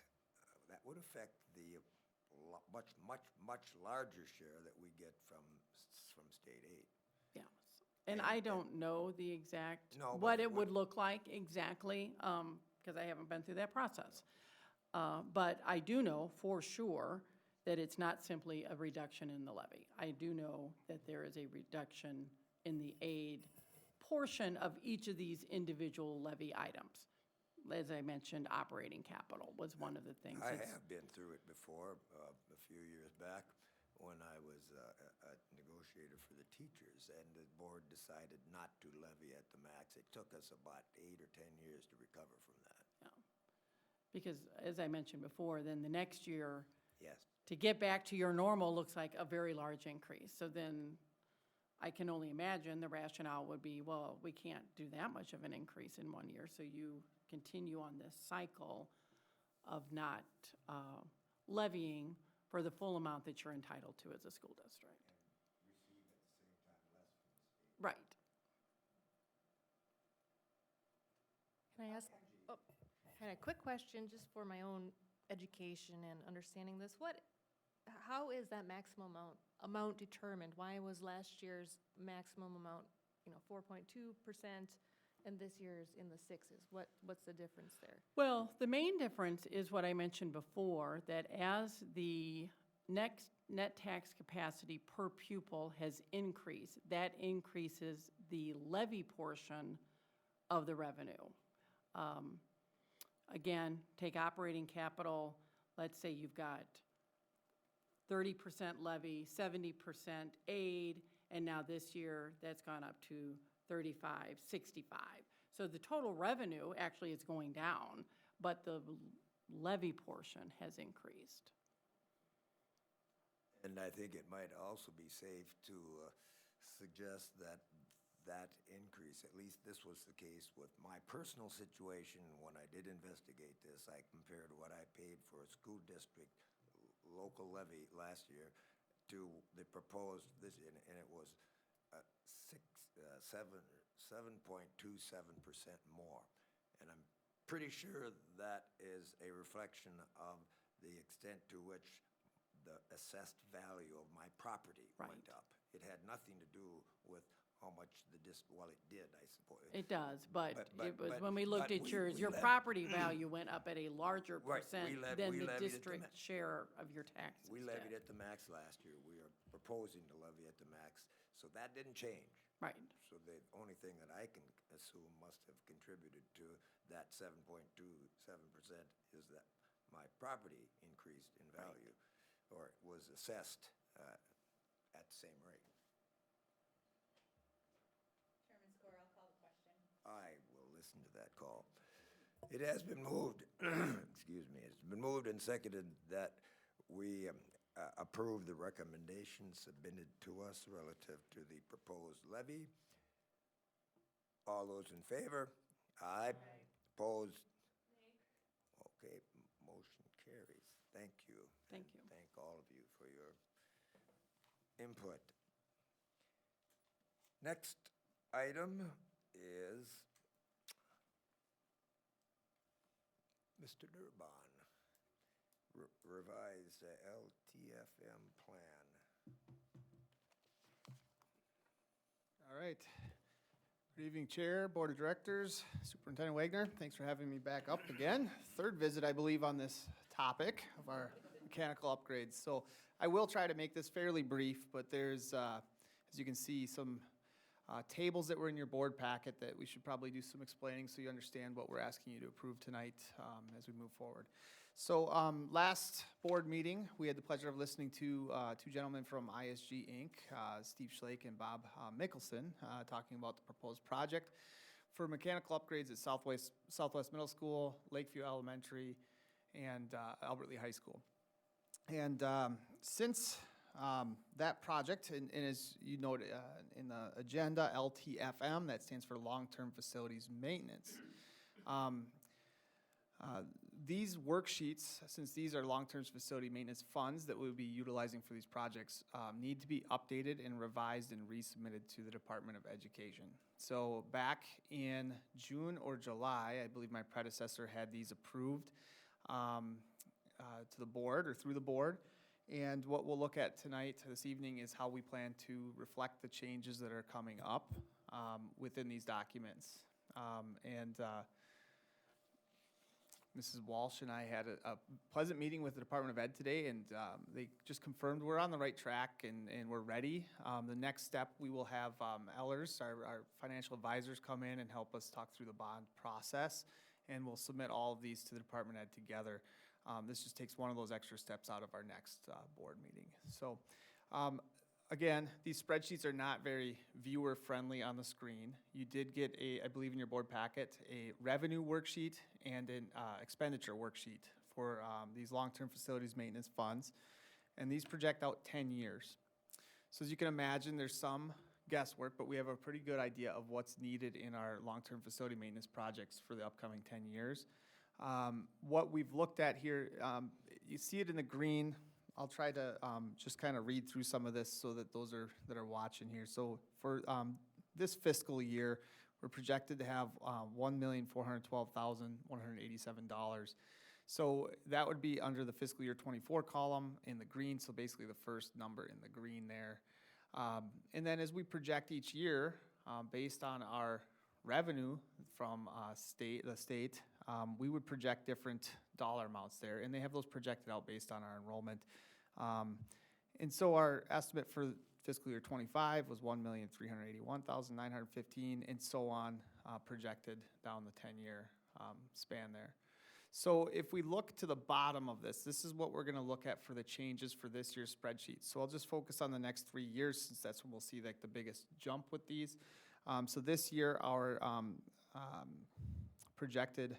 the much larger share that we get from state aid. Yes. And I don't know the exact, No, what but it would look like exactly, because I haven't been through that process. But I do know for sure that it's not simply a reduction in the levy. I do know that there is a reduction in the aid portion of each of these individual levy items. As I mentioned, operating capital was one of the things. I It's- have been through it before, a few years back, when I was a negotiator for the teachers, and the board decided not to levy at the max. It took us about 8 or 10 years to recover from that. Because as I mentioned before, then the next year, Yes. to get back to your normal looks like a very large increase. So then I can only imagine the rationale would be, well, we can't do that much of an increase in 1 year. So you continue on this cycle of not levying for the full amount that you're entitled to as a school district. Right. Can I ask, kind of quick question, just for my own education and understanding this. How is that maximum amount determined? Why was last year's maximum amount, 4.2%, and this year's in the 6s? What's the difference there? Well, the main difference is what I mentioned before, that as the next net tax capacity per pupil has increased, that increases the levy portion of the revenue. Again, take operating capital, let's say you've got 30% levy, 70% aid, and now this year that's gone up to 35, 65. So the total revenue actually is going down, but the levy portion has increased. And I think it might also be safe to suggest that increase, at least this was the case with my personal situation when I did investigate this. I compared what I paid for a school district local levy last year to the proposed this, and it was 7.27% more. And I'm pretty sure that is a reflection of the extent to which the assessed value of my property went Right. up. It had nothing to do with how much well, it did, I suppose. It does, but But- it was, but- when we looked but at yours, we your lev- property value went up at a larger Right, we percent lev- than we the levied at the district share of your taxes We did. levied at the max last year. We are proposing to levy at the max, so that didn't change. Right, So the only thing that I can assume must have contributed to that 7.27% is that my property increased in value, or was assessed at the same rate. Chairman Score, I'll call the question. I will listen to that call. It has been moved, excuse me, it's been moved and seconded that we approve the recommendations submitted to us relative to the proposed levy. All those in favor? Aye. Opposed? Okay, motion carries. Thank you. Thank and you. Thank all of you for your input. Next item is Mr. Durbin, revised LTFM plan. All right. Good evening, Chair, Board of Directors, Superintendent Wagner. Thanks for having me back up again. Third visit, I believe, on this topic of our mechanical upgrades. So I will try to make this fairly brief, but there's, as you can see, some tables that were in your board packet that we should probably do some explaining so you understand what we're asking you to approve tonight as we move forward. So last board meeting, we had the pleasure of listening to two gentlemen from ISG Inc., Steve Schlake and Bob Mickelson, talking about the proposed project for mechanical upgrades at Southwest Middle School, Lakeview Elementary, and Albert Lee High School. And since that project, and as you note in the agenda, LTFM, that stands for Long-Term Facilities Maintenance. These worksheets, since these are long-term facility maintenance funds that we'll be utilizing for these projects, need to be updated and revised and resubmitted to the Department of Education. So back in June or July, I believe my predecessor had these approved to the board or through the board. And what we'll look at tonight, this evening, is how we plan to reflect the changes that are coming up within these documents. Mrs. Walsh and I had a pleasant meeting with the Department of Ed today, and they just confirmed we're on the right track and we're ready. The next step, we will have Ellers, our financial advisors, come in and help us talk through the bond process, and we'll submit all of these to the Department of Ed together. This just takes one of those extra steps out of our next board meeting. So, again, these spreadsheets are not very viewer-friendly on the screen. You did get I believe in your board packet, a revenue worksheet and an expenditure worksheet for these long-term facilities maintenance funds. And these project out 10 years. So as you can imagine, there's some guesswork, but we have a pretty good idea of what's needed in our long-term facility maintenance projects for the upcoming 10 years. What we've looked at here, you see it in the green. I'll try to just kind of read through some of this so that those that are watching here. So for this fiscal year, we're projected to have $1,412,187. So that would be under the fiscal year 24 column in the green, so basically the first number in the green there. And then as we project each year, based on our revenue from the state, we would project different dollar amounts there, and they have those projected out based on our enrollment. And so our estimate for fiscal year 25 was $1,381,915, and so on, projected down the 10-year span there. So if we look to the bottom of this is what we're gonna look at for the changes for this year's spreadsheet. So I'll just focus on the next 3 years, since that's when we'll see like the biggest jump with these. So this year, our projected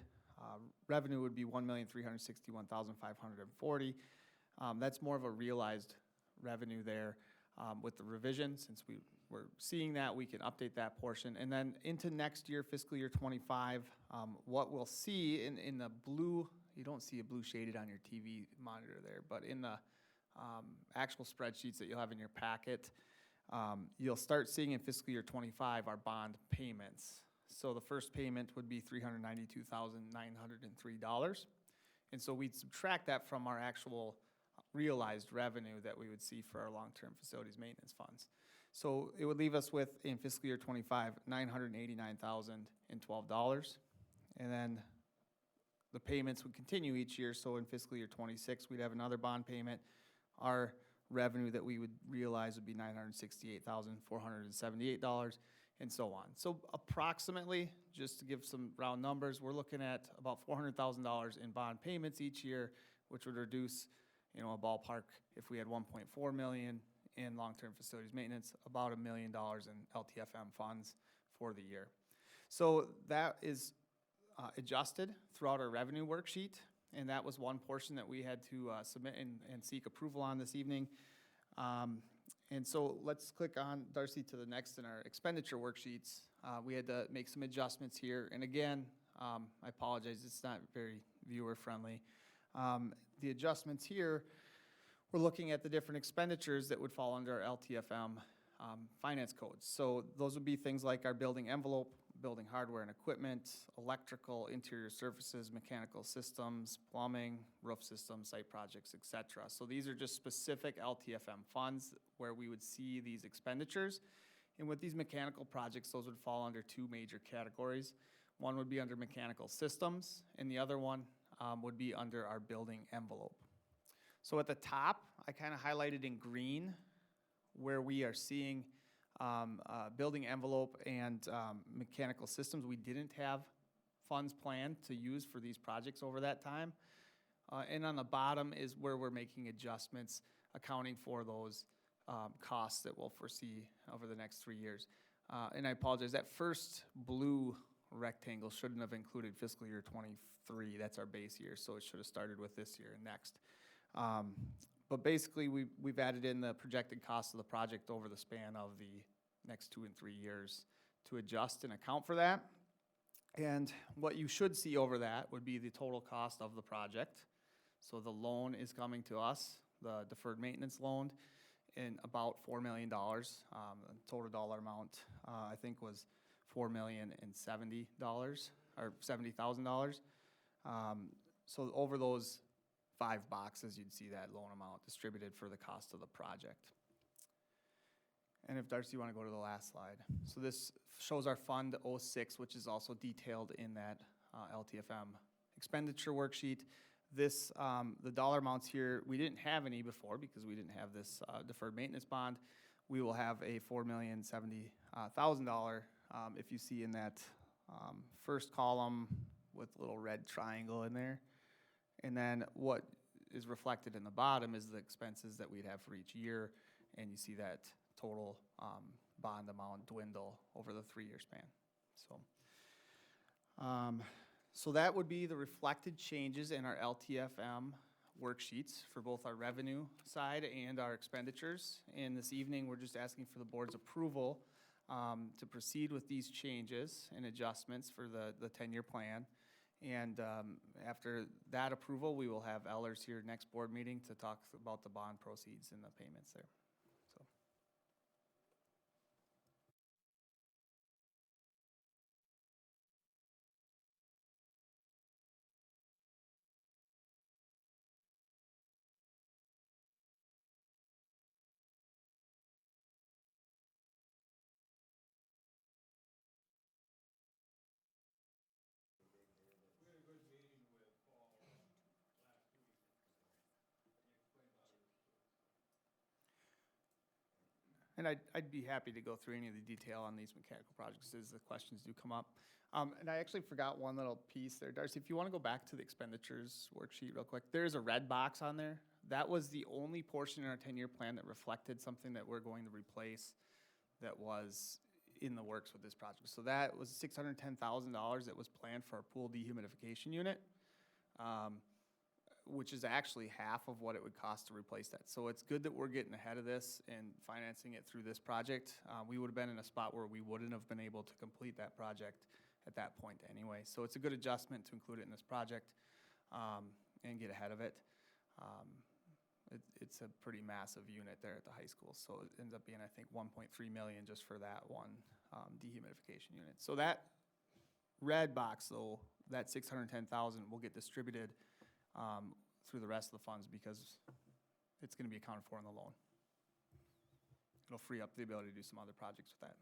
revenue would be $1,361,540. That's more of a realized revenue there with the revision. Since we're seeing that, we can update that portion. And then into next year, fiscal year 25, what we'll see in the blue, you don't see a blue shaded on your TV monitor there, but in the actual spreadsheets that you'll have in your packet, you'll start seeing in fiscal year 25 our bond payments. So the first payment would be $392,903. And so we'd subtract that from our actual realized revenue that we would see for our long-term facilities maintenance funds. So it would leave us with, in fiscal year '25, $989,012. And then the payments would continue each year, so in fiscal year '26, we'd have another bond payment. Our revenue that we would realize would be $968,478, and so on. So approximately, just to give some round numbers, we're looking at about $400,000 in bond payments each year, which would reduce, a ballpark, if we had 1.4 million in long-term facilities maintenance, about $1 million in LTFM funds for the year. So that is adjusted throughout our revenue worksheet, and that was one portion that we had to submit and seek approval on this evening. And so let's click on, Darcy, to the next in our expenditure worksheets. We had to make some adjustments here, and again, I apologize, it's not very viewer-friendly. The adjustments here, we're looking at the different expenditures that would fall under our LTFM finance codes. So those would be things like our building envelope, building hardware and equipment, electrical, interior surfaces, mechanical systems, plumbing, roof systems, site projects, et cetera. So these are just specific LTFM funds where we would see these expenditures. And with these mechanical projects, those would fall under two major categories. One would be under mechanical systems, and the other one would be under our building envelope. So at the top, I kind of highlighted in green where we are seeing building envelope and mechanical systems. We didn't have funds planned to use for these projects over that time. And on the bottom is where we're making adjustments, accounting for those costs that we'll foresee over the next 3 years. And I apologize, that first blue rectangle shouldn't have included fiscal year '23. That's our base year, so it should have started with this year and next. But basically, we've added in the projected cost of the project over the span of the next 2 and 3 years to adjust and account for that. And what you should see over that would be the total cost of the project. So the loan is coming to us, the deferred maintenance loan, in about $4 million. The total dollar amount, I think, was $4,070,000 or $70,000. So over those 5 boxes, you'd see that loan amount distributed for the cost of the project. And if Darcy, you want to go to the last slide. So this shows our Fund 06, which is also detailed in that LTFM expenditure worksheet. This, the dollar amounts here, we didn't have any before because we didn't have this deferred maintenance bond. We will have a $4,070,000 if you see in that first column with a little red triangle in there. And then what is reflected in the bottom is the expenses that we'd have for each year, and you see that total bond amount dwindle over the 3-year span. So that would be the reflected changes in our LTFM worksheets for both our revenue side and our expenditures. And this evening, we're just asking for the board's approval to proceed with these changes and adjustments for the 10-year plan. And after that approval, we will have Ellers here next board meeting to talk about the bond proceeds and the payments there. So. We had a good meeting with Paul last week. He explained a lot of this to us. And I'd be happy to go through any of the detail on these mechanical projects as the questions do come up. And I actually forgot one little piece there. Darcy, if you want to go back to the expenditures worksheet real quick, there's a red box on there. That was the only portion in our 10-year plan that reflected something that we're going to replace that was in the works with this project. So that was $610,000 that was planned for our pool dehumidification unit, which is actually half of what it would cost to replace that. So it's good that we're getting ahead of this and financing it through this project. We would have been in a spot where we wouldn't have been able to complete that project at that point anyway. So it's a good adjustment to include it in this project and get ahead of it. It's a pretty massive unit there at the high school. So it ends up being, I think, $1.3 million just for that one dehumidification unit. So that red box, though, that $610,000 will get distributed through the rest of the funds because it's going to be accounted for in the loan. It'll free up the ability to do some other projects with that.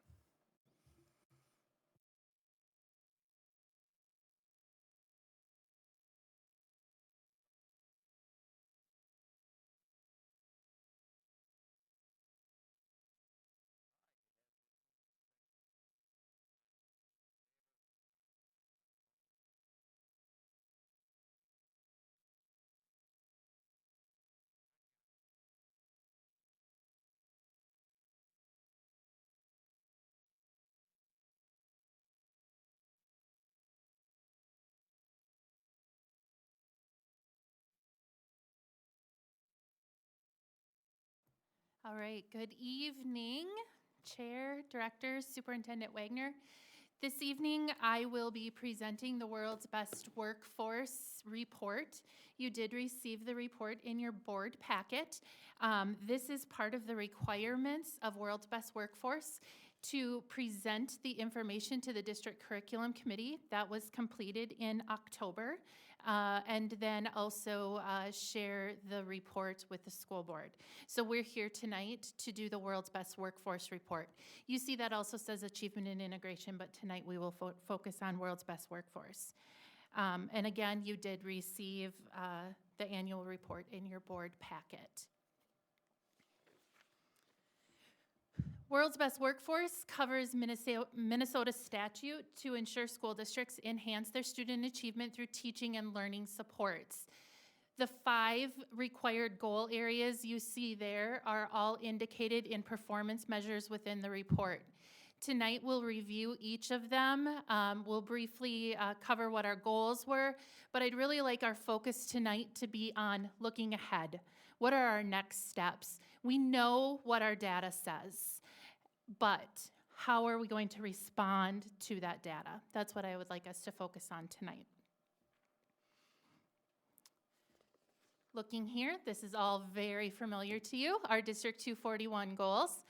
All right, good evening, Chair, Directors, Superintendent Wagner. This evening, I will be presenting the World's Best Workforce Report. You did receive the report in your board packet. This is part of the requirements of World's Best Workforce to present the information to the District Curriculum Committee. That was completed in October. And then also share the report with the school board. So we're here tonight to do the World's Best Workforce Report. You see that also says Achievement and Integration, but tonight we will focus on World's Best Workforce. And again, you did receive the annual report in your board packet. World's Best Workforce covers Minnesota statute to ensure school districts enhance their student achievement through teaching and learning supports. The 5 required goal areas you see there are all indicated in performance measures within the report. Tonight we'll review each of them. We'll briefly cover what our goals were, but I'd really like our focus tonight to be on looking ahead. What are our next steps? We know what our data says. But how are we going to respond to that data? That's what I would like us to focus on tonight. Looking here, this is all very familiar to you, our District 241 goals.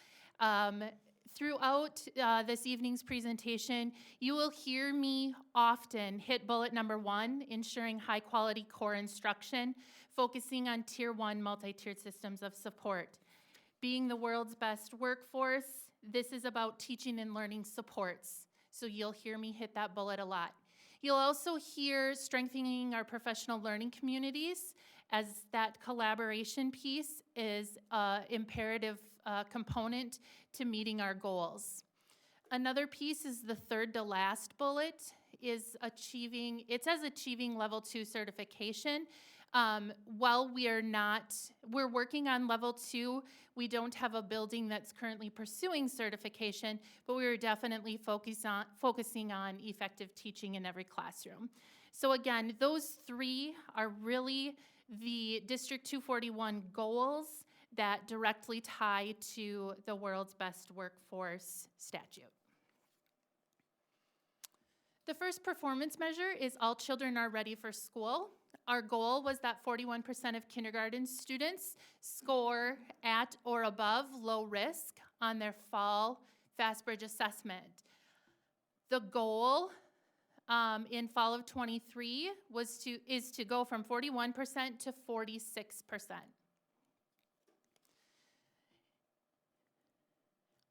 Throughout this evening's presentation, you will hear me often hit bullet number 1, ensuring high quality core instruction, focusing on Tier 1 multi-tiered systems of support. Being the world's best workforce, this is about teaching and learning supports. So you'll hear me hit that bullet a lot. You'll also hear strengthening our professional learning communities, as that collaboration piece is an imperative component to meeting our goals. Another piece is the third to last bullet, is achieving, it says achieving level 2 certification. While we're working on level 2, we don't have a building that's currently pursuing certification, but we are definitely focusing on effective teaching in every classroom. So again, those 3 are really the District 241 goals that directly tie to the World's Best Workforce statute. The first performance measure is all children are ready for school. Our goal was that 41% of kindergarten students score at or above low risk on their fall FastBridge assessment. The goal in fall of 23 is to go from 41% to 46%.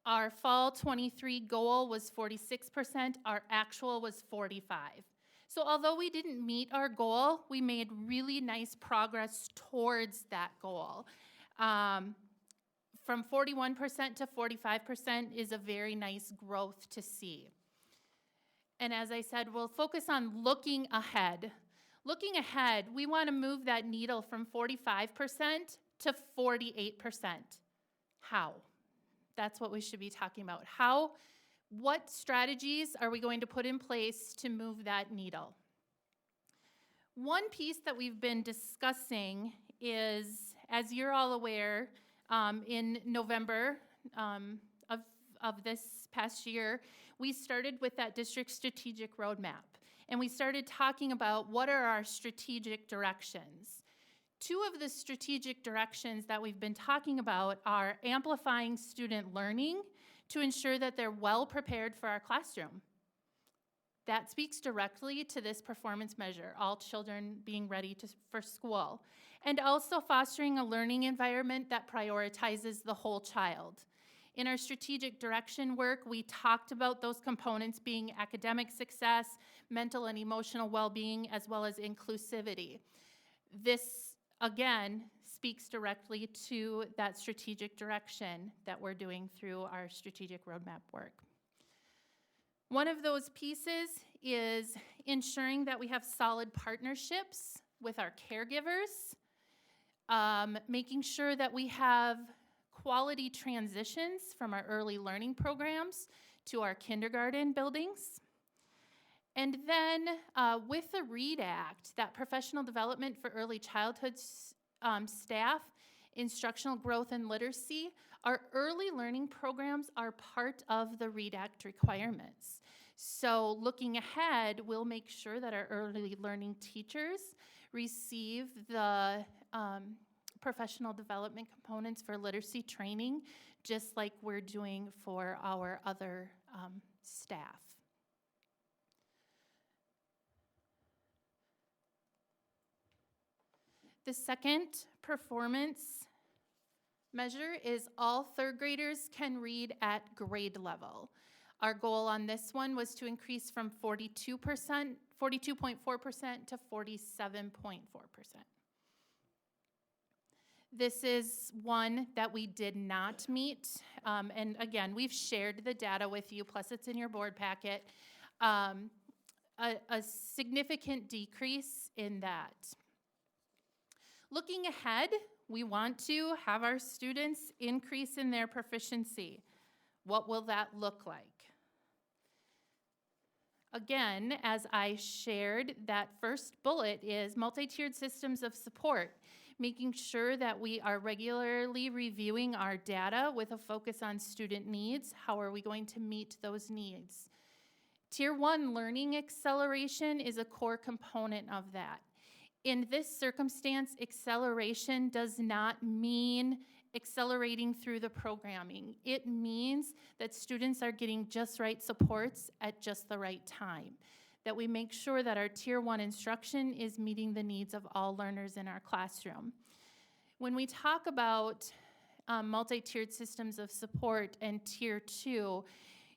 Our fall 23 goal was 46%, our actual was 45%. So although we didn't meet our goal, we made really nice progress towards that goal. From 41% to 45% is a very nice growth to see. And as I said, we'll focus on looking ahead. Looking ahead, we want to move that needle from 45% to 48%. How? That's what we should be talking about. What strategies are we going to put in place to move that needle? One piece that we've been discussing is, as you're all aware, in November of this past year, we started with that district strategic roadmap. And we started talking about what are our strategic directions. 2 of the strategic directions that we've been talking about are amplifying student learning to ensure that they're well prepared for our classroom. That speaks directly to this performance measure, all children being ready for school, and also fostering a learning environment that prioritizes the whole child. In our strategic direction work, we talked about those components being academic success, mental and emotional well-being, as well as inclusivity. This, again, speaks directly to that strategic direction that we're doing through our strategic roadmap work. One of those pieces is ensuring that we have solid partnerships with our caregivers, making sure that we have quality transitions from our early learning programs to our kindergarten buildings. And then with the READ Act, that professional development for early childhood staff, instructional growth and literacy, our early learning programs are part of the READ Act requirements. So looking ahead, we'll make sure that our early learning teachers receive the professional development components for literacy training, just like we're doing for our other staff. The second performance measure is all third graders can read at grade level. Our goal on this one was to increase from 42.4% to 47.4%. This is one that we did not meet. And again, we've shared the data with you, plus it's in your board packet. A significant decrease in that. Looking ahead, we want to have our students increase in their proficiency. What will that look like? Again, as I shared, that first bullet is multi-tiered systems of support, making sure that we are regularly reviewing our data with a focus on student needs. How are we going to meet those needs? Tier 1 learning acceleration is a core component of that. In this circumstance, acceleration does not mean accelerating through the programming. It means that students are getting just right supports at just the right time, that we make sure that our Tier 1 instruction is meeting the needs of all learners in our classroom. When we talk about multi-tiered systems of support and Tier 2,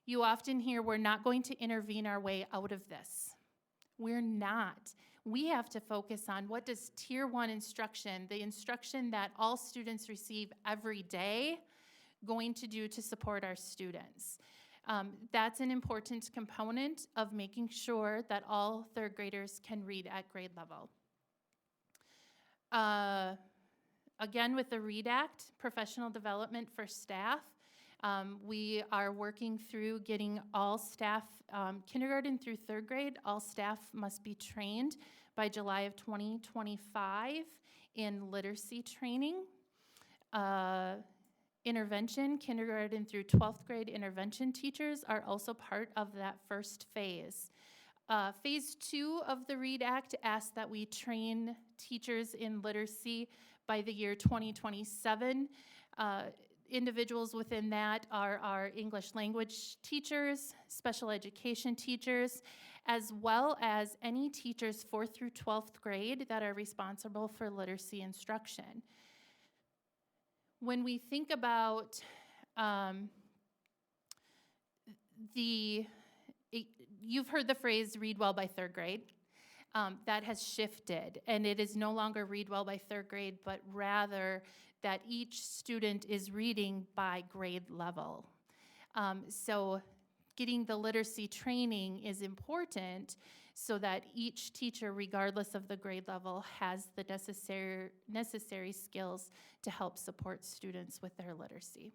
you often hear we're not going to intervene our way out of this. We're not. We have to focus on what does Tier 1 instruction, the instruction that all students receive every day, going to do to support our students. That's an important component of making sure that all third graders can read at grade level. Again, with the READ Act, professional development for staff, we are working through getting all staff, kindergarten through third grade, all staff must be trained by July of 2025 in literacy training. Intervention, kindergarten through 12th grade intervention teachers are also part of that first phase. Phase 2 of the READ Act asks that we train teachers in literacy by the year 2027. Individuals within that are our English language teachers, special education teachers, as well as any teachers 4th through 12th grade that are responsible for literacy instruction. When we think about you've heard the phrase read well by third grade. That has shifted, and it is no longer read well by third grade, but rather that each student is reading by grade level. So getting the literacy training is important so that each teacher, regardless of the grade level, has the necessary skills to help support students with their literacy.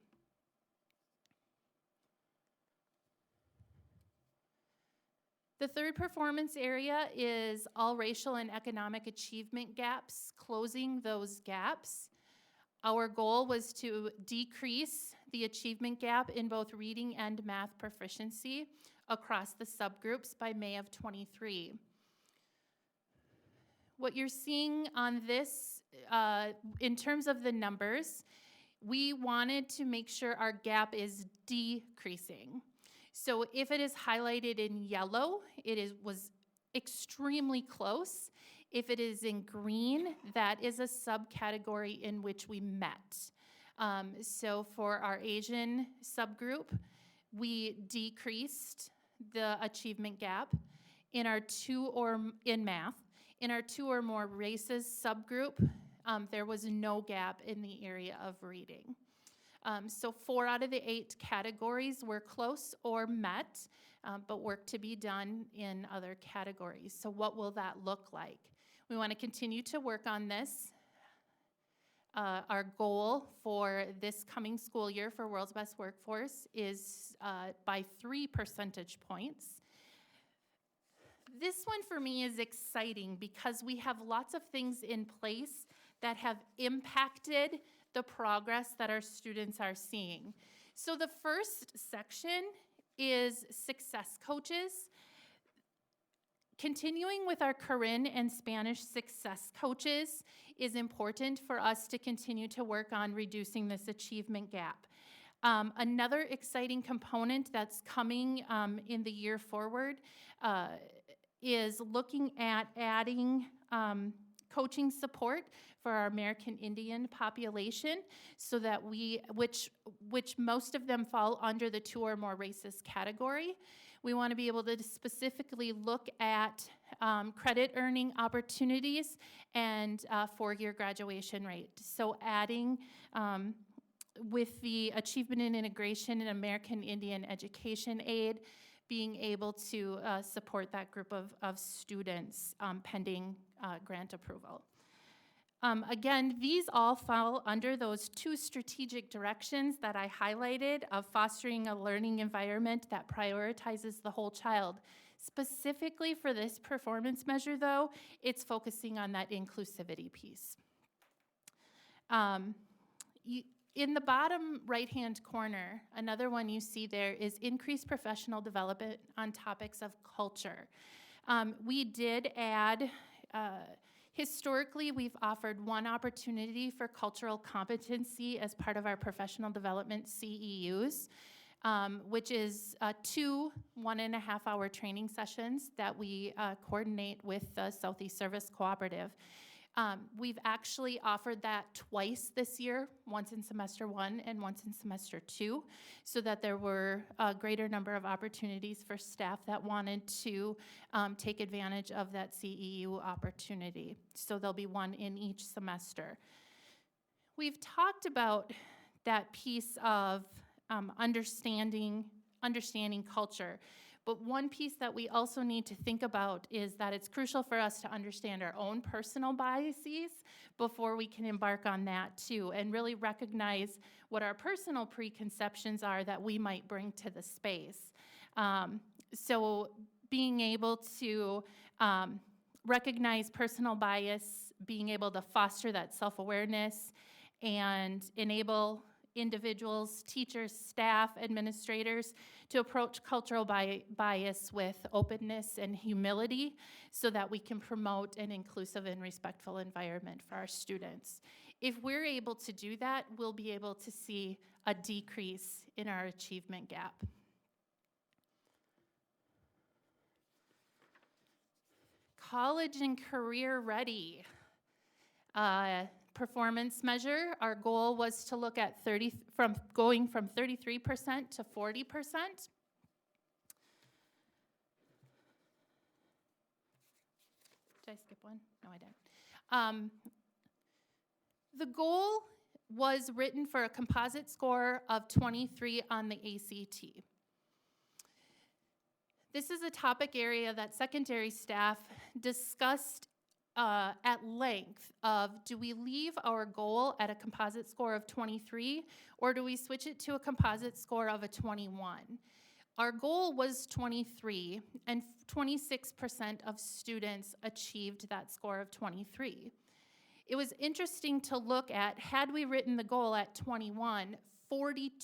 The third performance area is all racial and economic achievement gaps, closing those gaps. Our goal was to decrease the achievement gap in both reading and math proficiency across the subgroups by May of '23. What you're seeing on this, in terms of the numbers, we wanted to make sure our gap is decreasing. So if it is highlighted in yellow, was extremely close. If it is in green, that is a subcategory in which we met. So for our Asian subgroup, we decreased the achievement gap. In math, in our 2 or more races subgroup, there was no gap in the area of reading. So 4 out of the 8 categories were close or met, but work to be done in other categories. So what will that look like? We want to continue to work on this. Our goal for this coming school year for World's Best Workforce is by 3 percentage points. This one for me is exciting because we have lots of things in place that have impacted the progress that our students are seeing. So the first section is success coaches. Continuing with our Korean and Spanish success coaches is important for us to continue to work on reducing this achievement gap. Another exciting component that's coming in the year forward is looking at adding coaching support for our American Indian population so that which most of them fall under the 2 or more races category. We want to be able to specifically look at credit earning opportunities and 4-year graduation rate. So adding with the Achievement and Integration in American Indian Education Aid, being able to support that group of students pending grant approval. Again, these all fall under those 2 strategic directions that I highlighted of fostering a learning environment that prioritizes the whole child. Specifically for this performance measure, though, it's focusing on that inclusivity piece. In the bottom right-hand corner, another one you see there is increased professional development on topics of culture. We did add, historically, we've offered 1 opportunity for cultural competency as part of our professional development CEUs, which is 2 1.5-hour training sessions that we coordinate with the Southeast Service Cooperative. We've actually offered that twice this year, once in semester 1 and once in semester 2, so that there were a greater number of opportunities for staff that wanted to take advantage of that CEU opportunity. So there'll be 1 in each semester. We've talked about that piece of understanding culture. But one piece that we also need to think about is that it's crucial for us to understand our own personal biases before we can embark on that too, and really recognize what our personal preconceptions are that we might bring to the space. So being able to recognize personal bias, being able to foster that self-awareness, and enable individuals, teachers, staff, administrators to approach cultural bias with openness and humility so that we can promote an inclusive and respectful environment for our students. If we're able to do that, we'll be able to see a decrease in our achievement gap. College and career ready. Performance measure, our goal was to look at going from 33% to 40%. Did I skip one? No, I didn't. The goal was written for a composite score of 23 on the ACT. This is a topic area that secondary staff discussed at length of, do we leave our goal at a composite score of 23 or do we switch it to a composite score of a 21? Our goal was 23 and 26% of students achieved that score of 23. It was interesting to look at, had we written the goal at 21, 42%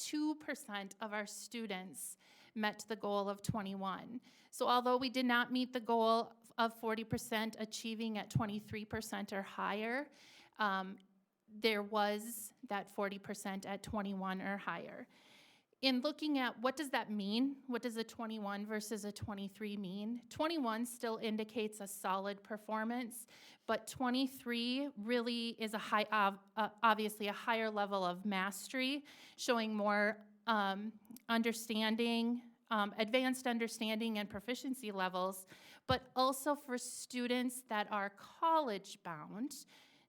of our students met the goal of 21. So although we did not meet the goal of 40% achieving at 23% or higher, there was that 40% at 21 or higher. in looking at what does that mean, what does a 21 versus a 23 mean? 21 still indicates a solid performance, but 23 really is a obviously a higher level of mastery, showing more understanding, advanced understanding and proficiency levels, but also for students that are college-bound,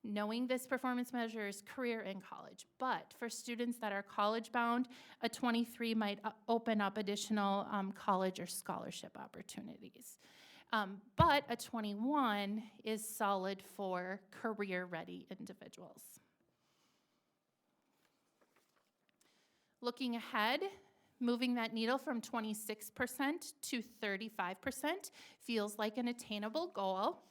knowing this performance measure is career in college, but for students that are college-bound, a 23 might open up additional college or scholarship opportunities. But a 21 is solid for career-ready individuals. Looking ahead, moving that needle from 26% to 35% feels like an attainable goal.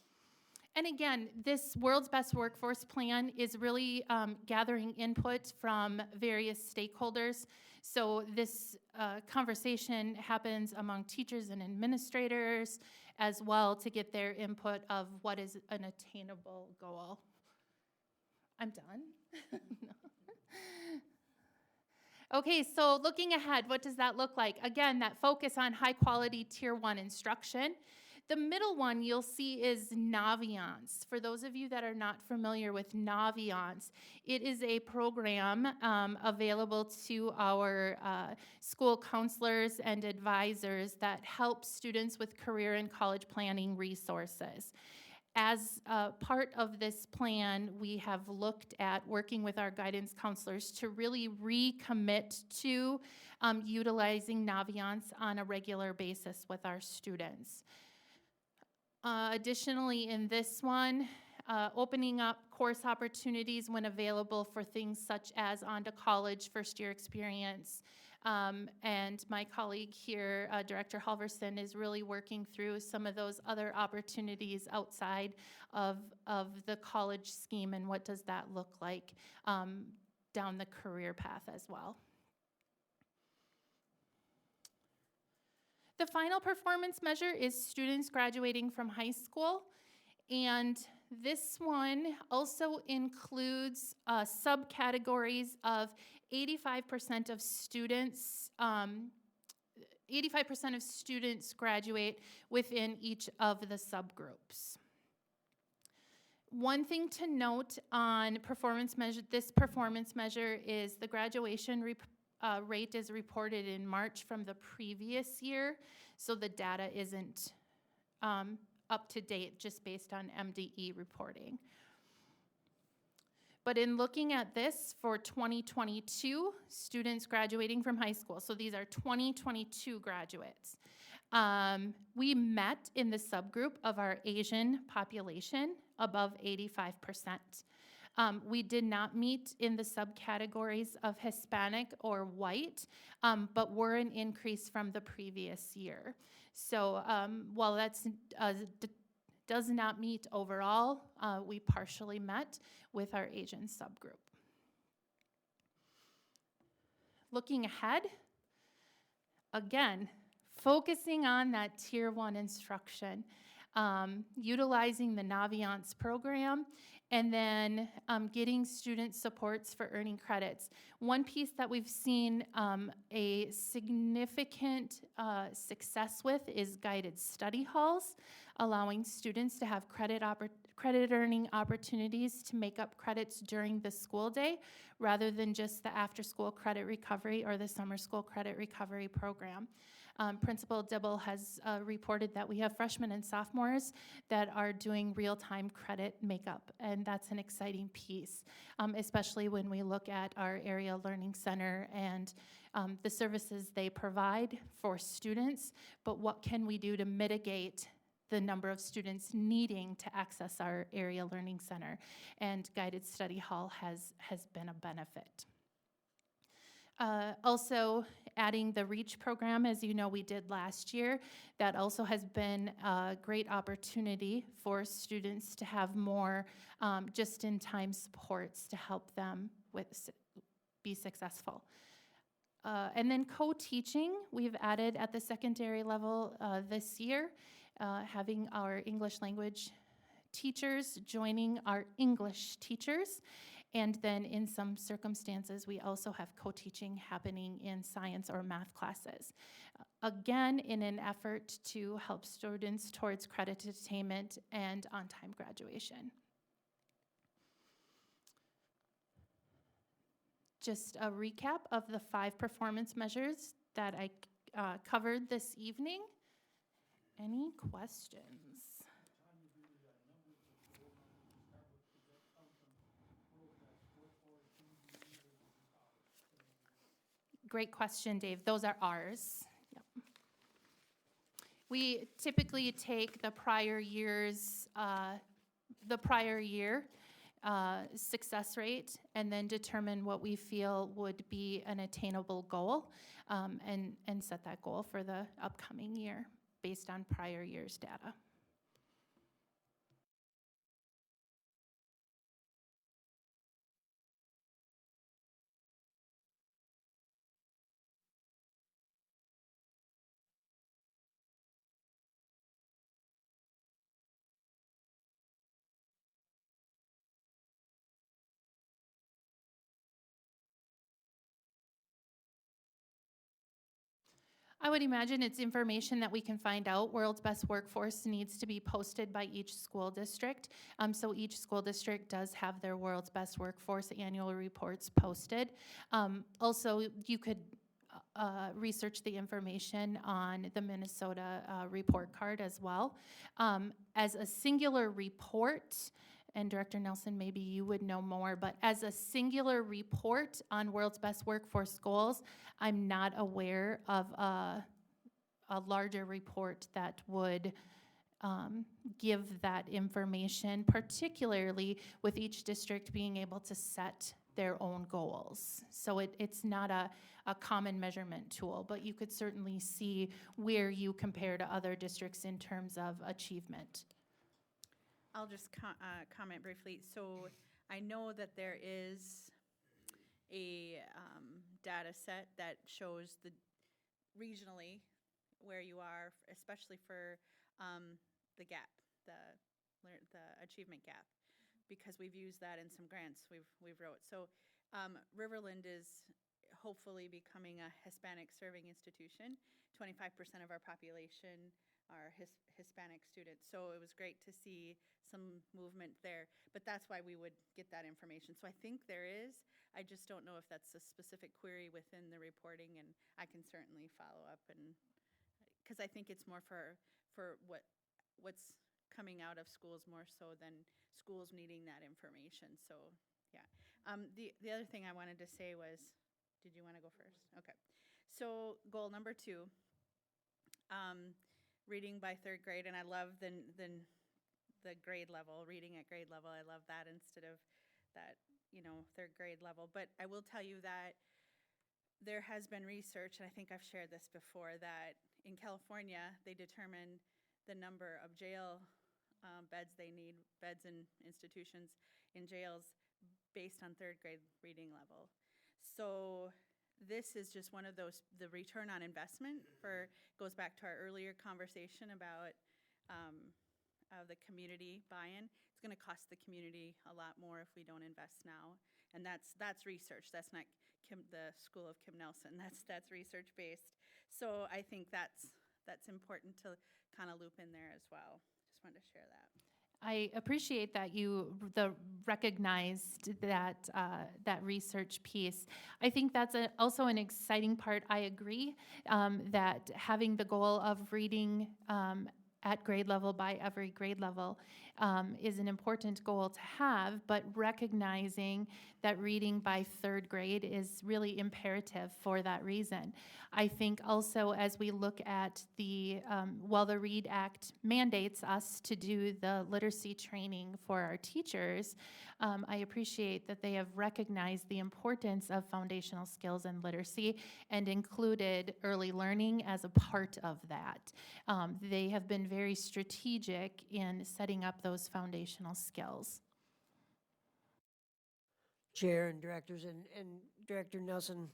And again, this World's Best Workforce Plan is really gathering input from various stakeholders. So this conversation happens among teachers and administrators as well to get their input of what is an attainable goal. I'm done. Okay, so looking ahead, what does that look like? Again, that focus on high quality Tier 1 instruction. The middle one you'll see is Naviance. For those of you that are not familiar with Naviance, it is a program available to our school counselors and advisors that help students with career and college planning resources. As part of this plan, we have looked at working with our guidance counselors to really recommit to utilizing Naviance on a regular basis with our students. Additionally, in this one, opening up course opportunities when available for things such as On to College, first-year experience. And my colleague here, Director Halverson, is really working through some of those other opportunities outside of the college scheme and what does that look like down the career path as well. The final performance measure is students graduating from high school, and this one also includes subcategories of 85% of students. 85% of students graduate within each of the subgroups. One thing to note on performance measure, this performance measure is the graduation rate is reported in March from the previous year, so the data isn't up to date just based on MDE reporting. But in looking at this for 2022, students graduating from high school, so these are 2022 graduates, we met in the subgroup of our Asian population above 85%. We did not meet in the subcategories of Hispanic or white, but were an increase from the previous year. So while that does not meet overall, we partially met with our Asian subgroup. Looking ahead, again, focusing on that Tier 1 instruction, utilizing the Naviance program, and then getting student supports for earning credits. One piece that we've seen a significant success with is guided study halls, allowing students to have credit earning opportunities to make up credits during the school day, rather than just the after-school credit recovery or the summer school credit recovery program. Principal Dibble has reported that we have freshmen and sophomores that are doing real-time credit makeup, and that's an exciting piece, especially when we look at our area learning center and the services they provide for students, but what can we do to mitigate the number of students needing to access our area learning center, and guided study hall has been a benefit. Also, adding the REACH program, as you know we did last year, that also has been a great opportunity for students to have more just-in-time supports to help them be successful. And then co-teaching, we've added at the secondary level this year, having our English language teachers joining our English teachers. And then in some circumstances, we also have co-teaching happening in science or math classes. Again, in an effort to help students towards credit attainment and on-time graduation. Just a recap of the 5 performance measures that I covered this evening. Any questions? Great question, Dave. Those are ours. Yep. We typically take the prior year's, success rate and then determine what we feel would be an attainable goal, and set that goal for the upcoming year based on prior year's data. I would imagine it's information that we can find out. World's Best Workforce needs to be posted by each school district. So each school district does have their World's Best Workforce annual reports posted. Also, you could research the information on the Minnesota report card as well. As a singular report, and Director Nelson, maybe you would know more, but as a singular report on World's Best Workforce goals, I'm not aware of a larger report that would give that information, particularly with each district being able to set their own goals. So it's not a common measurement tool, but you could certainly see where you compare to other districts in terms of achievement. I'll just comment briefly. So I know that there is a data set that shows the regionally where you are, especially for the gap, the achievement gap, because we've used that in some grants we've wrote. So Riverland is hopefully becoming a Hispanic serving institution. 25% of our population are Hispanic students. So it was great to see some movement there. But that's why we would get that information. So I think there is. I just don't know if that's a specific query within the reporting, and I can certainly follow up, and because I think it's more for what's coming out of schools more so than schools needing that information. So yeah. The other thing I wanted to say was, did you want to go first? Okay. So goal number 2. Reading by 3rd grade, and I love the grade level, reading at grade level. I love that instead of that, 3rd grade level. But I will tell you that there has been research, and I think I've shared this before, that in California, they determine the number of jail beds they need, beds in institutions in jails, based on 3rd grade reading level. So this is just one of those, the return on investment goes back to our earlier conversation about the community buy-in. It's going to cost the community a lot more if we don't invest now. And that's research. That's not the School of Kim Nelson. That's research-based. So I think that's important to kind of loop in there as well. Just wanted to share that. I appreciate that you recognized that research piece. I think that's also an exciting part. I agree that having the goal of reading at grade level by every grade level is an important goal to have, but recognizing that reading by 3rd grade is really imperative for that reason. I think also as we look at the READ Act mandates us to do the literacy training for our teachers, I appreciate that they have recognized the importance of foundational skills and literacy and included early learning as a part of that. They have been very strategic in setting up those foundational skills. Chair and directors and Director Nelson,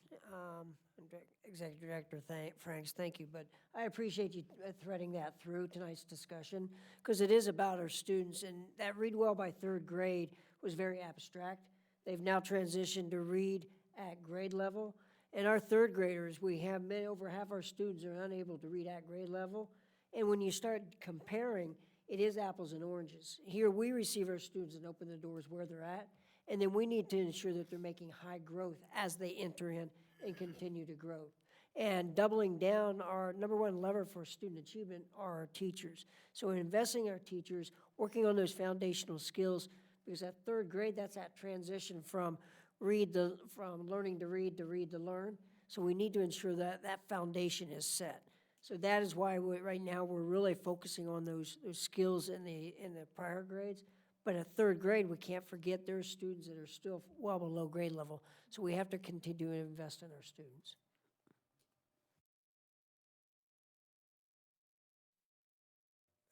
and Executive Director Franks, thank you. But I appreciate you threading that through tonight's discussion, because it is about our students, and that read well by 3rd grade was very abstract. They've now transitioned to read at grade level. And our third graders, we have over half our students are unable to read at grade level. And when you start comparing, it is apples and oranges. Here, we receive our students and open the doors where they're at, and then we need to ensure that they're making high growth as they enter in and continue to grow. And doubling down, our number one lever for student achievement are our teachers. So we're investing in our teachers, working on those foundational skills, because at third grade, that's that transition from learning to read to learn. So we need to ensure that that foundation is set. So that is why right now we're really focusing on those skills in the prior grades. But at third grade, we can't forget there are students that are still well below grade level. So we have to continue to invest in our students.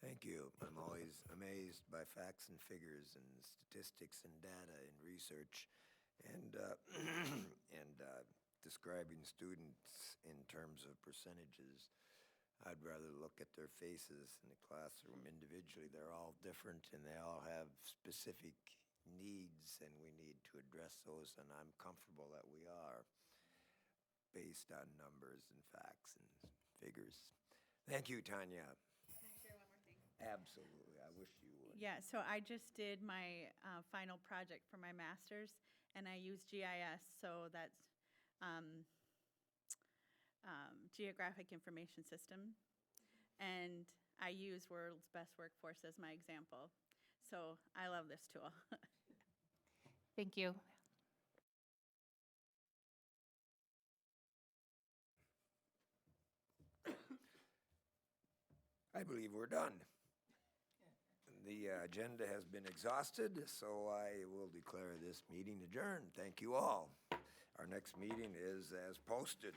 Thank you. I'm always amazed by facts and figures and statistics and data and research and, describing students in terms of percentages. I'd rather look at their faces in the classroom individually. They're all different and they all have specific needs, and we need to address those, and I'm comfortable that we are, based on numbers and facts and figures. Thank you, Tanya. Can I share one more thing? Absolutely, I wish you would. Yeah, so I just did my final project for my master's, and I use GIS, so that's Geographic Information System. And I use World's Best Workforce as my example. So I love this tool. Thank you. I believe we're done. The agenda has been exhausted, so I will declare this meeting adjourned. Thank you all. Our next meeting is as posted.